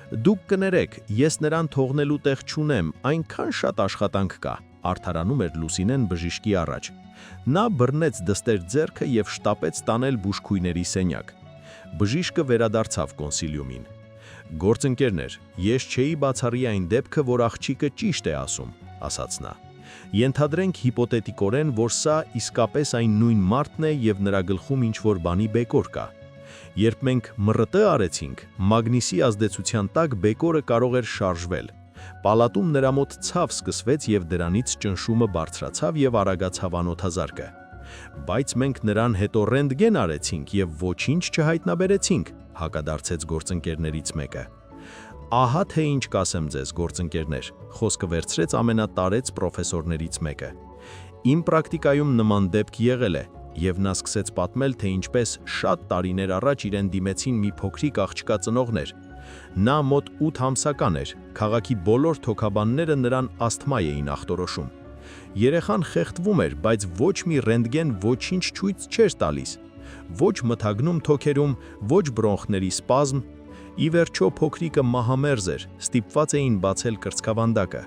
Դուք կներեք, ես նրան թողնելու տեղ չունեմ, այնքան շատ աշխատանք կա, արդարանում էր Լուսինեն բժիշկի առաջ։ Նա բռնեց դստեր ձեռքը և շտապեց տանել բուժքույրների սենյակ։ Բժիշկը վերադարձավ կոնսիլիումին։ Գործընկերներ, ես չէի բացառի այն դեպքը, որ աղջիկը ճիշտ է ասում, ասաց նա։ Ենթադրենք հիպոթետիկորեն, որ սա իսկապես այն նույն մարդն է և նրա գլխում ինչ-որ բանի բեկոր կա։ Երբ մենք ՄՌՏ արեցինք, մագնիսի ազդեցության տակ բեկորը կարող էր շարժվել։ Պալատում նրա մոտ ցավ սկսվեց և դրանից ճնշումը բարձրացավ և արագացավ անոթազարկը։ Բայց մենք նրան հետո ռենտգեն արեցինք և ոչինչ չհայտնաբերեցինք, հակադարձեց գործընկերներից մեկը։ Ահա թե ինչ կասեմ ձեզ, գործընկերներ, խոսքը վերցրեց ամենատարեց պրոֆեսորներից մեկը։ Իմ պրակտիկայում նման դեպք եղել է, և նա սկսեց պատմել, թե ինչպես շատ տարիներ առաջ իրեն դիմեցին մի փոքրիկ աղջկա ծնողներ։ Նա մոտ 8 ամսական էր, քաղաքի բոլոր թոքաբանները նրան ասթմա էին ախտորոշում։ Երեխան խեղդվում էր, բայց ոչ մի ռենտգեն ոչինչ ցույց չէր տալիս։ Ոչ մթագնում թոքերում, ոչ բրոնխների սպազմ։ Ի վերջո փոքրիկը մահամերձ էր, ստիպված էին բացել կրծքավանդակը։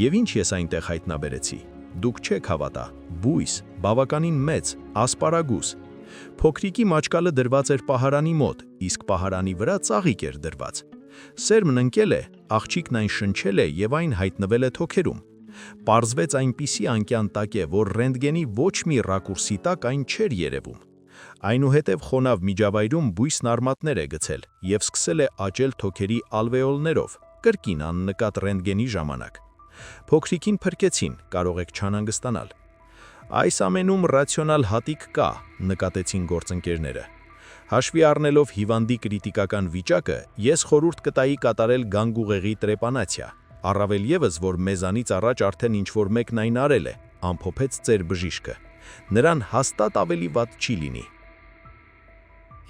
Եվ ինչ ես այնտեղ հայտնաբերեցի։ Դուք չեք հավատա, բույս, բավականին մեծ, ասպարագուս։ Փոքրիկի մաչկալը դրված էր պահարանի մոտ, իսկ պահարանի վրա ծաղիկ էր դրված։ Սերմն ընկել է, աղջիկն այն շնչել է և այն հայտնվել է թոքերում։ Պարզվեց այնպիսի անկյան տակ է, որ ռենտգենի ոչ մի ռակուրսի տակ այն չէր երևում։ Այնուհետև խոնավ միջավայրում բույսն արմատներ է գցել և սկսել է աճել թոքերի ալվեոլներով։ կրկին աննկատ ռենտգենի ժամանակ։ Փոքրիկին փրկեցին, կարող եք չանհանգստանալ։ Այս ամենում ռացիոնալ հատիկ կա, նկատեցին գործընկերները։ Հաշվի առնելով հիվանդի կրիտիկական վիճակը, ես խորհուրդ կտայի կատարել գանգուղեղի տրեպանացիա, առավել ևս, որ մեզանից առաջ արդեն ինչ-որ մեկն այն արել է, ամփոփեց ծեր բժիշկը։ Նրան հաստատ ավելի վատ չի լինի։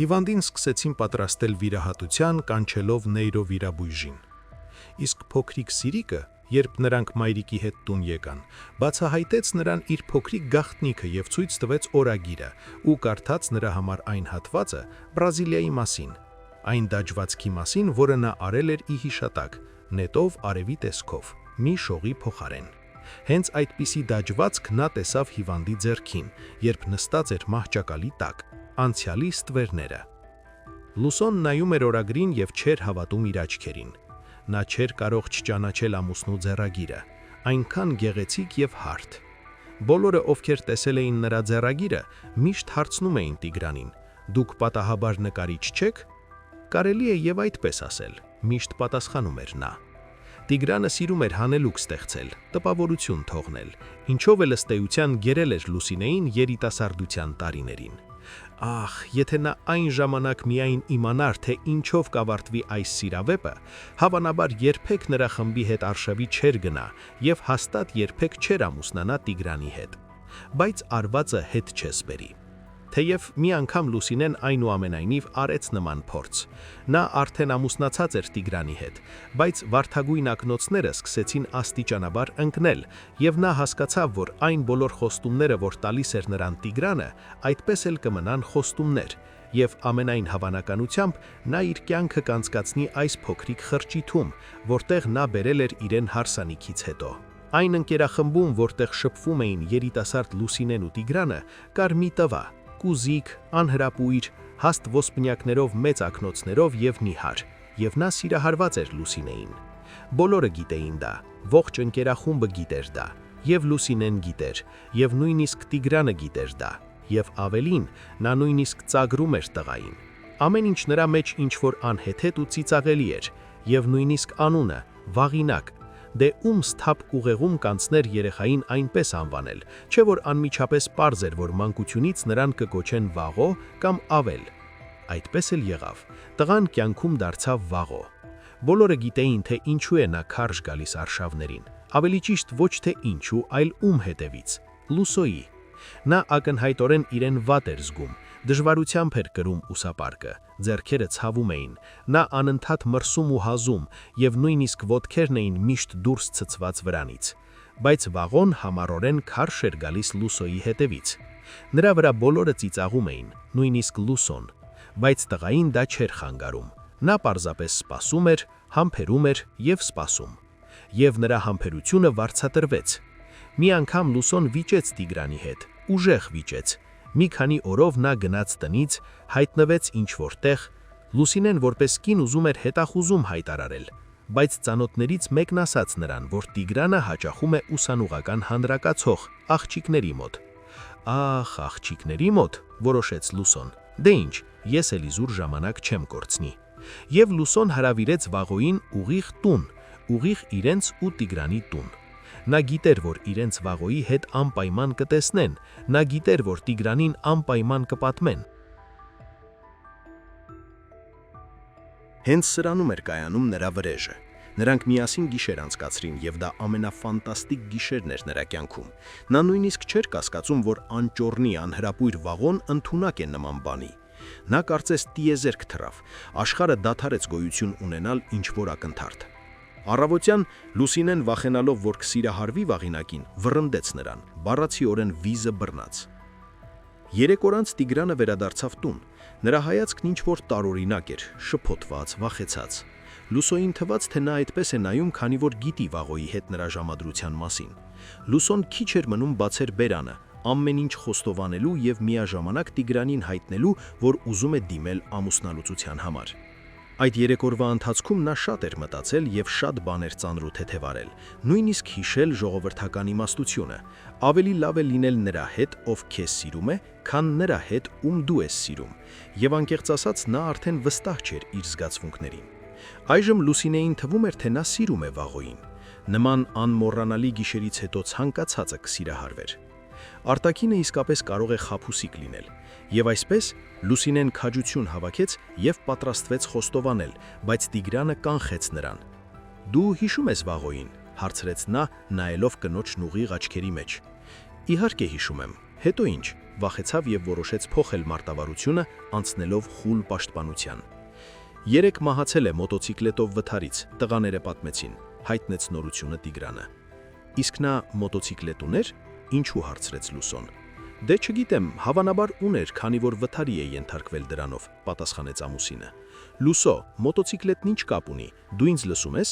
Հիվանդին սկսեցին պատրաստել վիրահատության, կանչելով նեյրովիրաբույժին։ Իսկ փոքրիկ Սիրիկը, երբ նրանք մայրիկի հետ տուն եկան, բացահայտեց նրան իր փոքրիկ գաղտնիքը և ցույց տվեց օրագիրը ու կարդաց նրա համար այն հատվածը Բրազիլիայի մասին, այն դաջվածքի մասին, որը նա արել էր ի հիշատակ, նետով արևի տեսքով, մի շողի փոխարեն։ Հենց այդպիսի դաջվածք նա տեսավ հիվանդի ձեռքին, երբ նստած էր մահճակալի տակ, անցյալի ստվերները։ Լուսոն նայում էր օրագրին և չէր հավատում իր աչքերին։ Նա չէր կարող չճանաչել ամուսնու ձեռագիրը, այնքան գեղեցիկ և հարթ։ Բոլորը, ովքեր տեսել էին նրա ձեռագիրը, միշտ հարցնում էին Տիգրանին. «Դուք պատահաբար նկարիչ չեք»։ Կարելի է և այդպես ասել, միշտ պատասխանում էր նա։ Տիգրանը սիրում էր հանելուկ ստեղծել, տպավորություն թողնել, ինչով էլ ըստ էության գերել էր Լուսինեին երիտասարդության տարիներին։ Ախ, եթե նա այն ժամանակ միայն իմանար, թե ինչով կավարտվի այս սիրավեպը, հավանաբար երբեք նրա խմբի հետ արշավի չէր գնա և հաստատ երբեք չէր ամուսնանա Տիգրանի հետ։ Բայց արվածը հետ չես բերի։ Թեև մի անգամ Լուսինեն այնուամենայնիվ արեց նման փորձ։ Նա արդեն ամուսնացած էր Տիգրանի հետ, բայց վարդագույն ակնոցները սկսեցին աստիճանաբար ընկնել, և նա հասկացավ, որ այն բոլոր խոստումները, որ տալիս էր նրան Տիգրանը, այդպես էլ կմնան խոստումներ, և ամենայն հավանականությամբ նա իր կյանքը կանցկացնի այս փոքրիկ խրճիթում, որտեղ նա բերել էր իրեն հարսանիքից հետո։ Այն ընկերախմբում, որտեղ շփվում էին երիտասարդ Լուսինեն ու Տիգրանը, կար մի տղա, կուզիկ, անհրապույր, հաստ ոսպնյակներով մեծ ակնոցներով և նիհար, և նա սիրահարված էր Լուսինեին։ Բոլորը գիտեին դա, ողջ ընկերախումբը գիտեր դա, և Լուսինեն գիտեր, և նույնիսկ Տիգրանը գիտեր դա, և ավելին, նա նույնիսկ ծագրում էր տղային։ Ամեն ինչ նրա մեջ ինչ-որ անհեթեթ ու ծիծաղելի էր, և նույնիսկ անունը՝ Վաղինակ, դե ում սթափ ուղեղում կանցներ երեխային այնպես անվանել, չէ որ անմիջապես պարզ էր, որ մանկությունից նրան կկոչեն Վաղո կամ Ավել։ Այդպես էլ եղավ, տղան կյանքում դարձավ Վաղո։ Բոլորը գիտեին, թե ինչու է նա քարշ գալիս արշավներին, ավելի ճիշտ ոչ թե ինչու, այլ ում հետևից՝ Լուսոյի։ Նա ակնհայտորեն իրեն վատ էր զգում, դժվարությամբ էր կրում ուսապարկը, ձեռքերը ցավում էին, նա անընդհատ մրսում ու հազում, և նույնիսկ ոտքերն էին միշտ դուրս ցցված վրանից։ Բայց Վաղոն համառորեն քարշ էր գալիս Լուսոյի հետևից։ Նրա վրա բոլորը ծիծաղում էին, նույնիսկ Լուսոն, բայց տղային դա չէր խանգարում։ Նա պարզապես սպասում էր, համբերում էր և սպասում։ Եվ նրա համբերությունը վարձատրվեց։ Մի անգամ Լուսոն վիճեց Տիգրանի հետ, ուժեղ վիճեց։ Մի քանի օրով նա գնաց տնից, հայտնվեց ինչ-որ տեղ։ Լուսինեն որպես կին ուզում էր հետախուզում հայտարարել, բայց ծանոթներից մեկն ասաց նրան, որ Տիգրանը հաճախում է ուսանողական հանրակացող աղջիկների մոտ։ Ախ, աղջիկների մոտ, որոշեց Լուսոն, դե ինչ, ես էլ իզուր ժամանակ չեմ կորցնի։ Եվ Լուսոն հրավիրեց Վաղոյին ուղիղ տուն, ուղիղ իրենց ու Տիգրանի տուն։ Նա գիտեր, որ իրենց Վաղոյի հետ անպայման կտեսնեն, նա գիտեր, որ Տիգրանին անպայման կպատմեն։ Հենց սրանում էր կայանում նրա վրեժը։ Նրանք միասին գիշեր անցկացրին, և դա ամենաֆանտաստիկ գիշերն էր նրա կյանքում։ Նա նույնիսկ չէր կասկածում, որ անճոռնի անհրապույր Վաղոն ընդունակ է նման բանի։ Նա կարծես տիեզերք թռավ, աշխարհը դադարեց գոյություն ունենալ ինչ-որ ակնթարթ։ Առավոտյան Լուսինեն վախենալով, որ կսիրահարվի Վաղինակին, վռնդեց նրան, բառացիորեն վիզը բռնած։ Երեք օր անց Տիգրանը վերադարձավ տուն։ Նրա հայացքն ինչ-որ տարօրինակ էր, շփոթված, վախեցած։ Լուսոյին թվաց, թե նա այդպես է նայում, քանի որ գիտի Վաղոյի հետ նրա ժամադրության մասին։ Լուսոն քիչ էր մնում բացեր բերանը, ամեն ինչ խոստովանելու և միաժամանակ Տիգրանին հայտնելու, որ ուզում է դիմել ամուսնալուծության համար։ Այդ երեք օրվա ընթացքում նա շատ էր մտածել և շատ բաներ ծանրութեթև, նույնիսկ հիշել ժողովրդական իմաստությունը։ Ավելի լավ է լինել նրա հետ, ով քեզ սիրում է, քան նրա հետ, ում դու ես սիրում։ Եվ անկեղծ ասած, նա արդեն վստահ չէր իր զգացմունքներին։ Այժմ Լուսինեին թվում էր, թե նա սիրում է Վաղոյին։ Նման անմոռանալի գիշերից հետո ցանկացածը կսիրահարվեր։ Արտակինը իսկապես կարող է խաբուսիկ լինել, եւ այսպես Լուսինեն քաջություն հավաքեց եւ պատրաստվեց խոստովանել, բայց Տիգրանը կանխեց նրան։ «Դու հիշում ես Վաղոյին», հարցրեց նա, նայելով կնոջն ուղիղ աչքերի մեջ։ «Իհարկե հիշում եմ, հետո ինչ», վախեցավ եւ որոշեց փոխել մարտավարությունը, անցնելով խուլ պաշտպանության։ «Երեք մահացել է մոտոցիկլետով վթարից», տղաները պատմեցին, հայտնեց նորությունը Տիգրանը։ «Իսկ նա մոտոցիկլետ ուներ», ինչու հարցրեց Լուսոն։ «Դե չգիտեմ, հավանաբար ուներ, քանի որ վթարի է ենթարկվել դրանով», պատասխանեց ամուսինը։ «Լուսո, մոտոցիկլետն ինչ կապ ունի, դու ինձ լսում ես։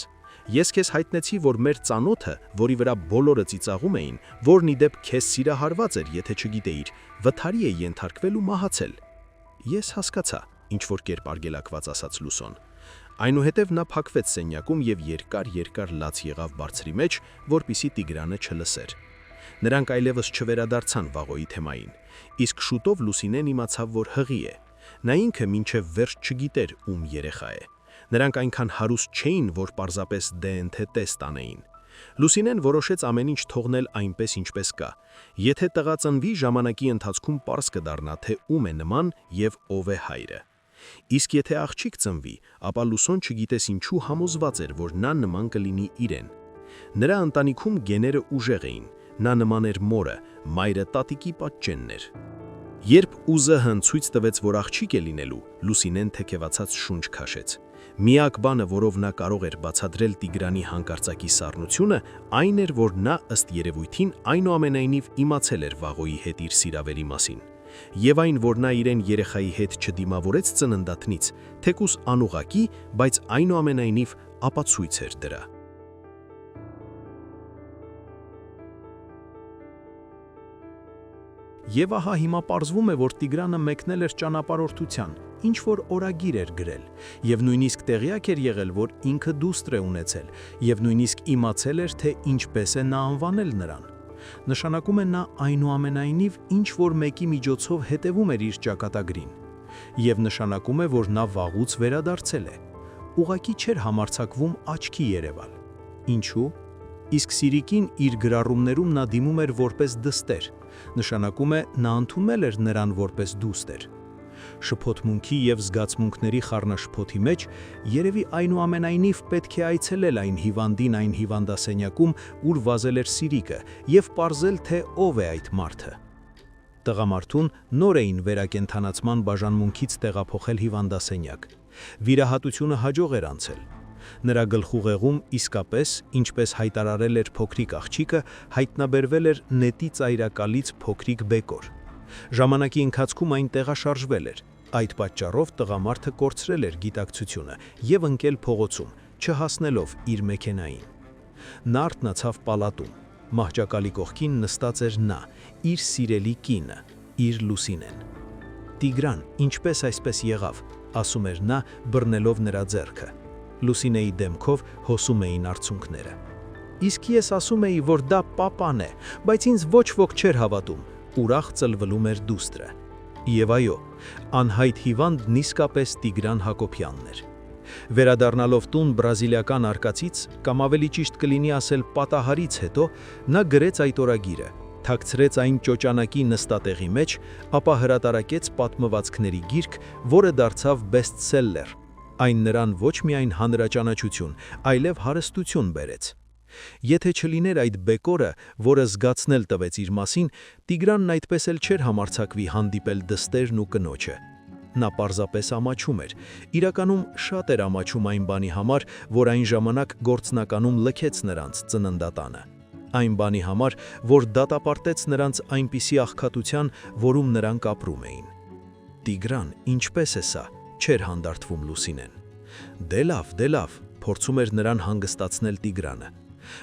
Ես քեզ հայտնեցի, որ մեր ծանոթը, որի վրա բոլորը ծիծաղում էին, որն ի դեպ քեզ սիրահարված էր, եթե չգիտեիր, վթարի է ենթարկվել ու մահացել»։ «Ես հասկացա», ինչ-որ կերպ արգելակված ասաց Լուսոն։ Այնուհետև նա փակվեց սենյակում եւ երկար լաց եղավ բարձրի մեջ, որպիսի Տիգրանը չլսեր։ Նրանք այլևս չվերադարձան Վաղոյի թեմային, իսկ շուտով Լուսինեն իմացավ, որ հղի է։ Նա ինքը մինչև վերջ չգիտեր, ում երեխա է։ Նրանք այնքան հարուստ չէին, որ պարզապես դե-ընթե տեստ անեին։ Լուսինեն որոշեց ամեն ինչ թողնել այնպես, ինչպես կա։ Եթե տղա ծնվի, ժամանակի ընթացքում պարզ կդառնա, թե ում է նման եւ ով է հայրը։ Իսկ եթե աղջիկ ծնվի, ապա Լուսոն չգիտես ինչու համոզված էր, որ նա նման կլինի իրեն։ Նրա ընտանիքում գեները ուժեղ էին, նա նման էր մորը, մայրը տատիկի պատճենն էր։ Երբ ՈՒԶՀ-ն ցույց տվեց, որ աղջիկ է լինելու, Լուսինեն թեքևացած շունչ քաշեց։ Միակ բանը, որով նա կարող էր բացատրել Տիգրանի հանկարծակի սառնությունը, այն էր, որ նա ըստ երևույթին այնուամենայնիվ իմացել էր Վաղոյի հետ իր սիրավերի մասին։ Եվ այն, որ նա իրեն երեխայի հետ չդիմավորեց ծննդատնից, թեկուզ անուղղակի, բայց այնուամենայնիվ ապացույց էր դրա։ Եվ ահա հիմա պարզվում է, որ Տիգրանը մեկնել էր ճանապարհորդության, ինչ որ օրագիր էր գրել, եւ նույնիսկ տեղյակ էր եղել, որ ինքը դուստր է ունեցել, եւ նույնիսկ իմացել էր, թե ինչպես է նա անվանել նրան։ Նշանակում է նա այնուամենայնիվ ինչ որ մեկի միջոցով հետևում էր իր ճակատագրին, եւ նշանակում է, որ նա վաղուց վերադարձել է։ Ուղղակի չէր համարձակվում աչքի երևալ։ Ինչու՞։ Իսկ Սիրիկին իր գրառումներում նա դիմում էր որպես դստեր, նշանակում է նա ընդունել էր նրան որպես դուստր։ Շփոթմունքի եւ զգացմունքների խառնաշփոթի մեջ երևի այնուամենայնիվ պետք է այցելել այն հիվանդին այն հիվանդասենյակում, ուր վազել էր Սիրիկը, եւ պարզել, թե ով է այդ մարդը։ Տղամարդուն նոր էին վերակենդանացման բաժանմունքից տեղափոխել հիվանդասենյակ։ Վիրահատությունը հաջող էր անցել։ Նրա գլխուղեղում իսկապես, ինչպես հայտարարել էր փոքրիկ աղջիկը, հայտնաբերվել էր նետի ծայրակալից փոքրիկ բեկոր։ Ժամանակի ընթացքում այն տեղաշարժվել էր։ Այդ պատճառով տղամարդը կորցրել էր գիտակցությունը եւ ընկել փողոցում, չհասնելով իր մեքենային։ Նա արթնացավ պալատում։ Մահճակալի կողքին նստած էր նա, իր սիրելի կինը, իր Լուսինեն։ «Տիգրան, ինչպես այսպես եղավ», ասում էր նա, բռնելով նրա ձեռքը։ Լուսինեի դեմքով հոսում էին արցունքները։ «Իսկ ես ասում էի, որ դա պապան է, բայց ինձ ոչ ոք չէր հավատում», ուրախ ծլվլում էր դուստրը։ Եվ այո, անհայտ հիվանդն իսկապես Տիգրան Հակոբյանն էր։ Վերադառնալով տուն բրազիլիական արկածից, կամ ավելի ճիշտ կլինի ասել պատահարից հետո, նա գրեց այդ օրագիրը, թաքցրեց այն ճոճանակի նստատեղի մեջ, ապա հրատարակեց պատմվածքների գիրք, որը դարձավ բեսթսելլեր։ Այն նրան ոչ միայն հանրաճանաչություն, այլև հարստություն բերեց։ Եթե չլիներ այդ բեկորը, որը զգացնել տվեց իր մասին, Տիգրանն այդպես էլ չէր համարձակվի հանդիպել դստերն ու կնոջը։ Նա պարզապես ամաչում էր, իրականում շատ էր ամաչում այն բանի համար, որ այն ժամանակ գործնականում լքեց նրանց ծննդատանը։ Այն բանի համար, որ դատապարտեց նրանց այնպիսի աղքատության, որում նրանք ապրում էին։ «Տիգրան, ինչպես է սա», չէր հանդարտվում Լուսինեն։ «Դե լավ», փորձում էր նրան հանգստացնել Տիգրանը։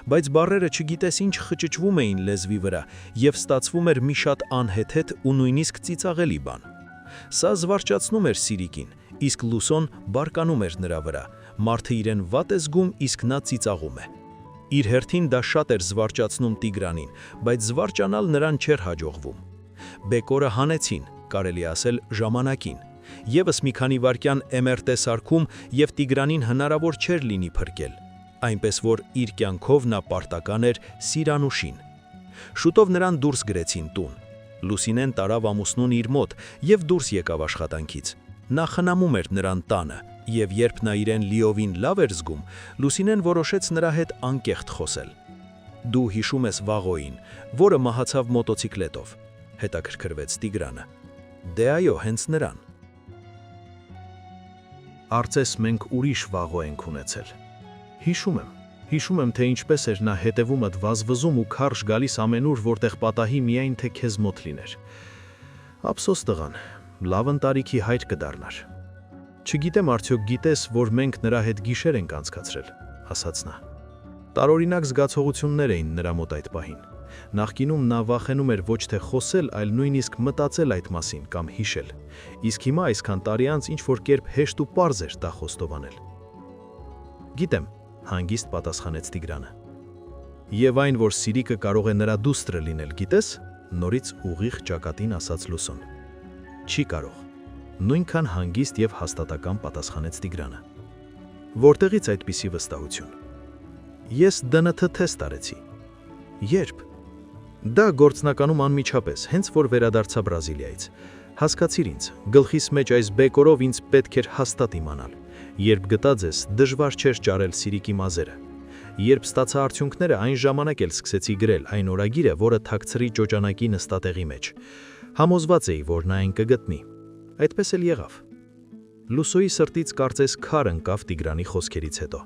Բայց բառերը չգիտես ինչ խճճվում էին լեզվի վրա, եւ ստացվում էր մի շատ անհեթեթ ու նույնիսկ ծիծաղելի բան։ Սա զվարճացնում էր Սիրիկին, իսկ Լուսոն բարկանում էր նրա վրա։ Մարդը իրեն վատ է զգում, իսկ նա ծիծաղում է։ Իր հերթին դա շատ էր զվարճացնում Տիգրանին, բայց զվարճանալ նրան չէր հաջողվում։ Բեկորը հանեցին, կարելի ասել ժամանակին, Եվս մի քանի վայրկյան էմերտ է սարքում եւ Տիգրանին հնարավոր չէր լինի փրկել, այնպես որ իր կյանքով նա պարտական էր Սիրանուշին։ Շուտով նրան դուրս գրեցին տուն։ Լուսինեն տարավ ամուսնուն իր մոտ եւ դուրս եկավ աշխատանքից։ Նա խնամում էր նրան տանը, եւ երբ նա իրեն լիովին լավ էր զգում, Լուսինեն որոշեց նրա հետ անկեղծ խոսել։ «Դու հիշում ես Վաղոյին, որը մահացավ մոտոցիկլետով», հետաքրքրվեց Տիգրանը։ «Դե այո, հենց նրան»։ Արծես մենք ուրիշ Վաղո ենք ունեցել։ Հիշում եմ, թե ինչպես էր նա հետևումդ վազվզում ու քարշ գալիս ամենուր, որտեղ պատահի միայն թե քեզ մոտ լիներ։ Ափսոս տղան, լավ ընտարիքի հայր կդառնար։ Չգիտեմ արդյոք գիտես, որ մենք նրա հետ գիշեր ենք անցկացրել, ասաց նա։ Տարօրինակ զգացողություններ էին նրա մոտ այդ պահին։ Նախկինում նա վախենում էր ոչ թե խոսել, այլ նույնիսկ մտածել այդ մասին կամ հիշել։ Իսկ հիմա այսքան տարի անց ինչ-որ կերպ հեշտ ու պարզ էր դա խոստովանել։ Գիտեմ, հանգիստ պատասխանեց Տիգրանը։ Եվ այն, որ Սիրիկը կարող է նրա դուստրը լինել, գիտես, նորից ուղիղ ճակատին ասաց Լուսոն։ Չի կարող։ Նույնքան հանգիստ եւ հաստատական պատասխանեց Տիգրանը։ Որտեղից այդպիսի վստահություն։ Ես ԴՆԹ թեստ արեցի։ Երբ։ Դա գործնականում անմիջապես, հենց որ վերադարձա Բրազիլիայից։ Հասկացիր ինձ, գլխիս մեջ այս բեկորով ինձ պետք էր հաստատ իմանալ։ Երբ գտա ձեզ, դժվար չէր ճարել Սիրիկի մազերը։ Երբ ստացա արդյունքները, այն ժամանակ էլ սկսեցի գրել այն օրագիրը, որը թաքցրի ճոճանակի նստատեղի մեջ։ Համոզված էի, որ նա այն կգտնի։ Այդպես էլ եղավ։ Լուսոյի սրտից կարծես քար ընկավ Տիգրանի խոսքերից հետո։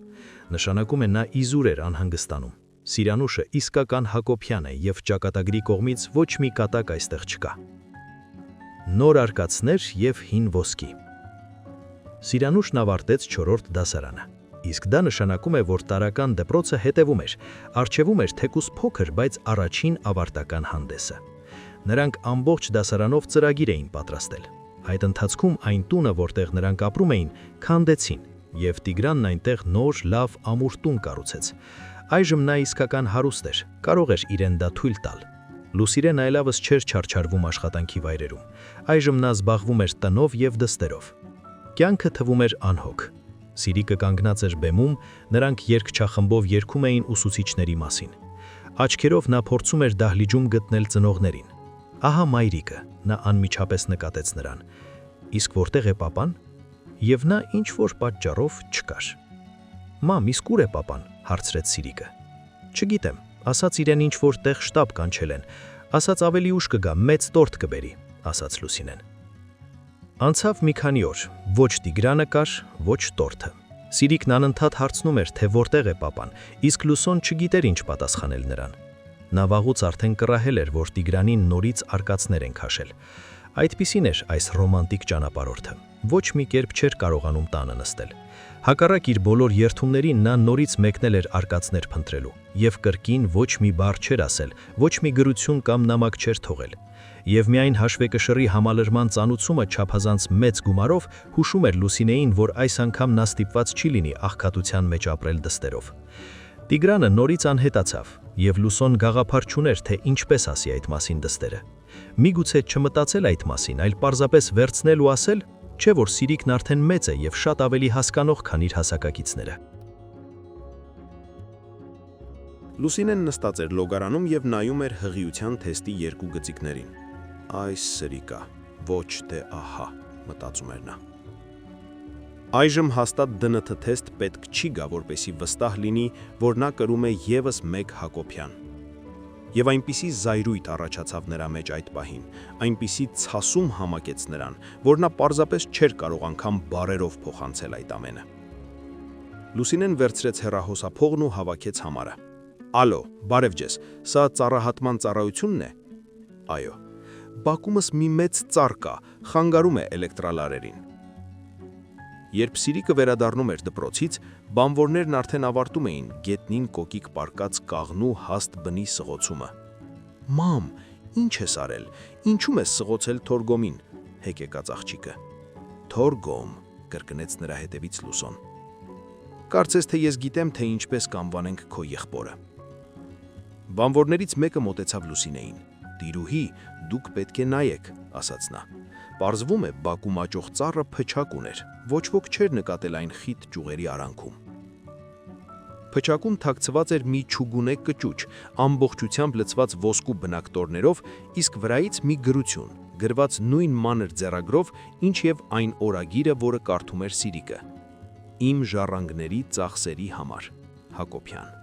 Նշանակում է նա իզուր էր անհանգստանում։ Սիրանուշը իսկական Հակոբյան է եւ ճակատագրի կողմից ոչ մի կատակ այստեղ չկա։ Նոր արկածներ եւ հին ոսկի։ Սիրանուշն ավարտեց 4-րդ դասարանը։ Իսկ դա նշանակում է, որ տարական դպրոցը հետևում էր, արժևում էր թեկուս փոքր, բայց առաջին ավարտական հանդեսը։ Նրանք ամբողջ դասարանով ծրագիր էին պատրաստել։ Այդ ընթացքում այն տունը, որտեղ նրանք ապրում էին, քանդեցին, եւ Տիգրանն այնտեղ նոր, լավ ամուր տուն կառուցեց։ Այժմ նա իսկական հարուստ էր, կարող էր իրեն դա թույլ տալ։ Լուսիրեն այլևս չէր չարչարվում աշխատանքի վայրերում։ Այժմ նա զբաղվում էր տնով եւ դստերով։ Կյանքը թվում էր անհոգ։ Սիրիկը կանգնած էր բեմում, նրանք երգչախմբով երգում էին ուսուցիչների մասին։ Աչքերով նա փորձում էր դահլիճում գտնել ծնողներին։ Ահա մայրիկը, նա անմիջապես նկատեց նրան։ Իսկ որտեղ է պապան։ Եվ նա ինչ-որ պատճառով չկար։ Մամ, իսկ ուր է պապան, հարցրեց Սիրիկը։ Չգիտեմ, ասաց իրեն ինչ-որ տեղ շտաբ կանչել են, ասաց ավելի ուշ կգա, մեծ տորտ կբերի, ասաց Լուսինեն։ Անցավ մի քանի օր, ոչ Տիգրանը կար, ոչ տորթը։ Սիրիկն անընդհատ հարցնում էր, թե որտեղ է պապան, իսկ Լուսոն չգիտեր ինչ պատասխանել նրան։ Նա վաղուց արդեն կռահել էր, որ Տիգրանին նորից արկածներ են քաշել։ Այդպիսին էր այս ռոմանտիկ ճանապարհորդը։ Ոչ մի կերպ չէր կարողանում տանը նստել։ Հակառակ իր բոլոր երթումներին նա նորից մեկնել էր արկածներ փնտրելու, եւ կրկին ոչ մի բառ չէր ասել, ոչ մի գրություն կամ նամակ չէր թողել։ Եվ միայն հաշվեկշռի համալրման ծանուցումը չափազանց մեծ գումարով հուշում էր Լուսինեին, որ այս անգամ նա ստիպված չի լինի աղքատության մեջ ապրել դստերով։ Տիգրանը նորից անհետացավ, եւ Լուսոն գաղափար չուներ, թե ինչպես ասի այդ մասին դստերը։ Միգուցե չմտածել այդ մասին, այլ պարզապես վերցնել ու ասել, չէ՞ որ Սիրիկն արդեն մեծ է եւ շատ ավելի հասկանող, քան իր հասակակիցները։ Լուսինեն նստած էր լոգարանում եւ նայում էր հղիության թեստի երկու գծիկներին։ Այս Սիրիկա, ոչ թե ահա, մտածում էր նա։ Այժմ հաստատ ԴՆԹ թեստ պետք չի գա, որպեսի վստահ լինի, որ նա կրում է եւս մեկ Հակոբյան։ Եվ այնպիսի զայրույթ առաջացավ նրա մեջ այդ պահին, այնպիսի ցասում համակեց նրան, որ նա պարզապես չէր կարող անգամ բարերով փոխանցել այդ ամենը։ Լուսինեն վերցրեց հեռահոսափողն ու հավաքեց համարը։ Ալո, բարև ձեզ, սա ծառահատման ծառայությունն է։ Այո։ Բակումս մի մեծ ծառ կա, խանգարում է էլեկտրալարերին։ Երբ Սիրիկը վերադառնում էր դպրոցից, բանվորներն արդեն ավարտում էին գետնին կոկիկ պարկած կաղնու հաստ բնի սղոցումը։ Մամ, ինչ ես արել, ինչու ես սղոցել Թորգոմին, հեկեկաց աղջիկը։ Թորգոմ, կրկնեց նրա հետևից Լուսոն։ Կարծես թե ես գիտեմ, թե ինչպես կանվանենք քո եղբորը։ Բանվորներից մեկը մոտեցավ Լուսինեին։ Տիրուհի, դուք պետք է նայեք, ասաց նա։ Պարզվում է, բակում աճող ծառը փչակ ուներ, ոչ ոք չէր նկատել այն խիտ ճյուղերի արանքում։ Փչակում թաքցված էր մի չուգունե կճուճ, ամբողջությամբ լցված ոսկու բնակտորներով, իսկ վրայից մի գրություն, գրված նույն մանր ձեռագրով, ինչ եւ այն օրագիրը, որը կարդում էր Սիրիկը. «Իմ ժառանգների ծախսերի համար» Հակոբյան։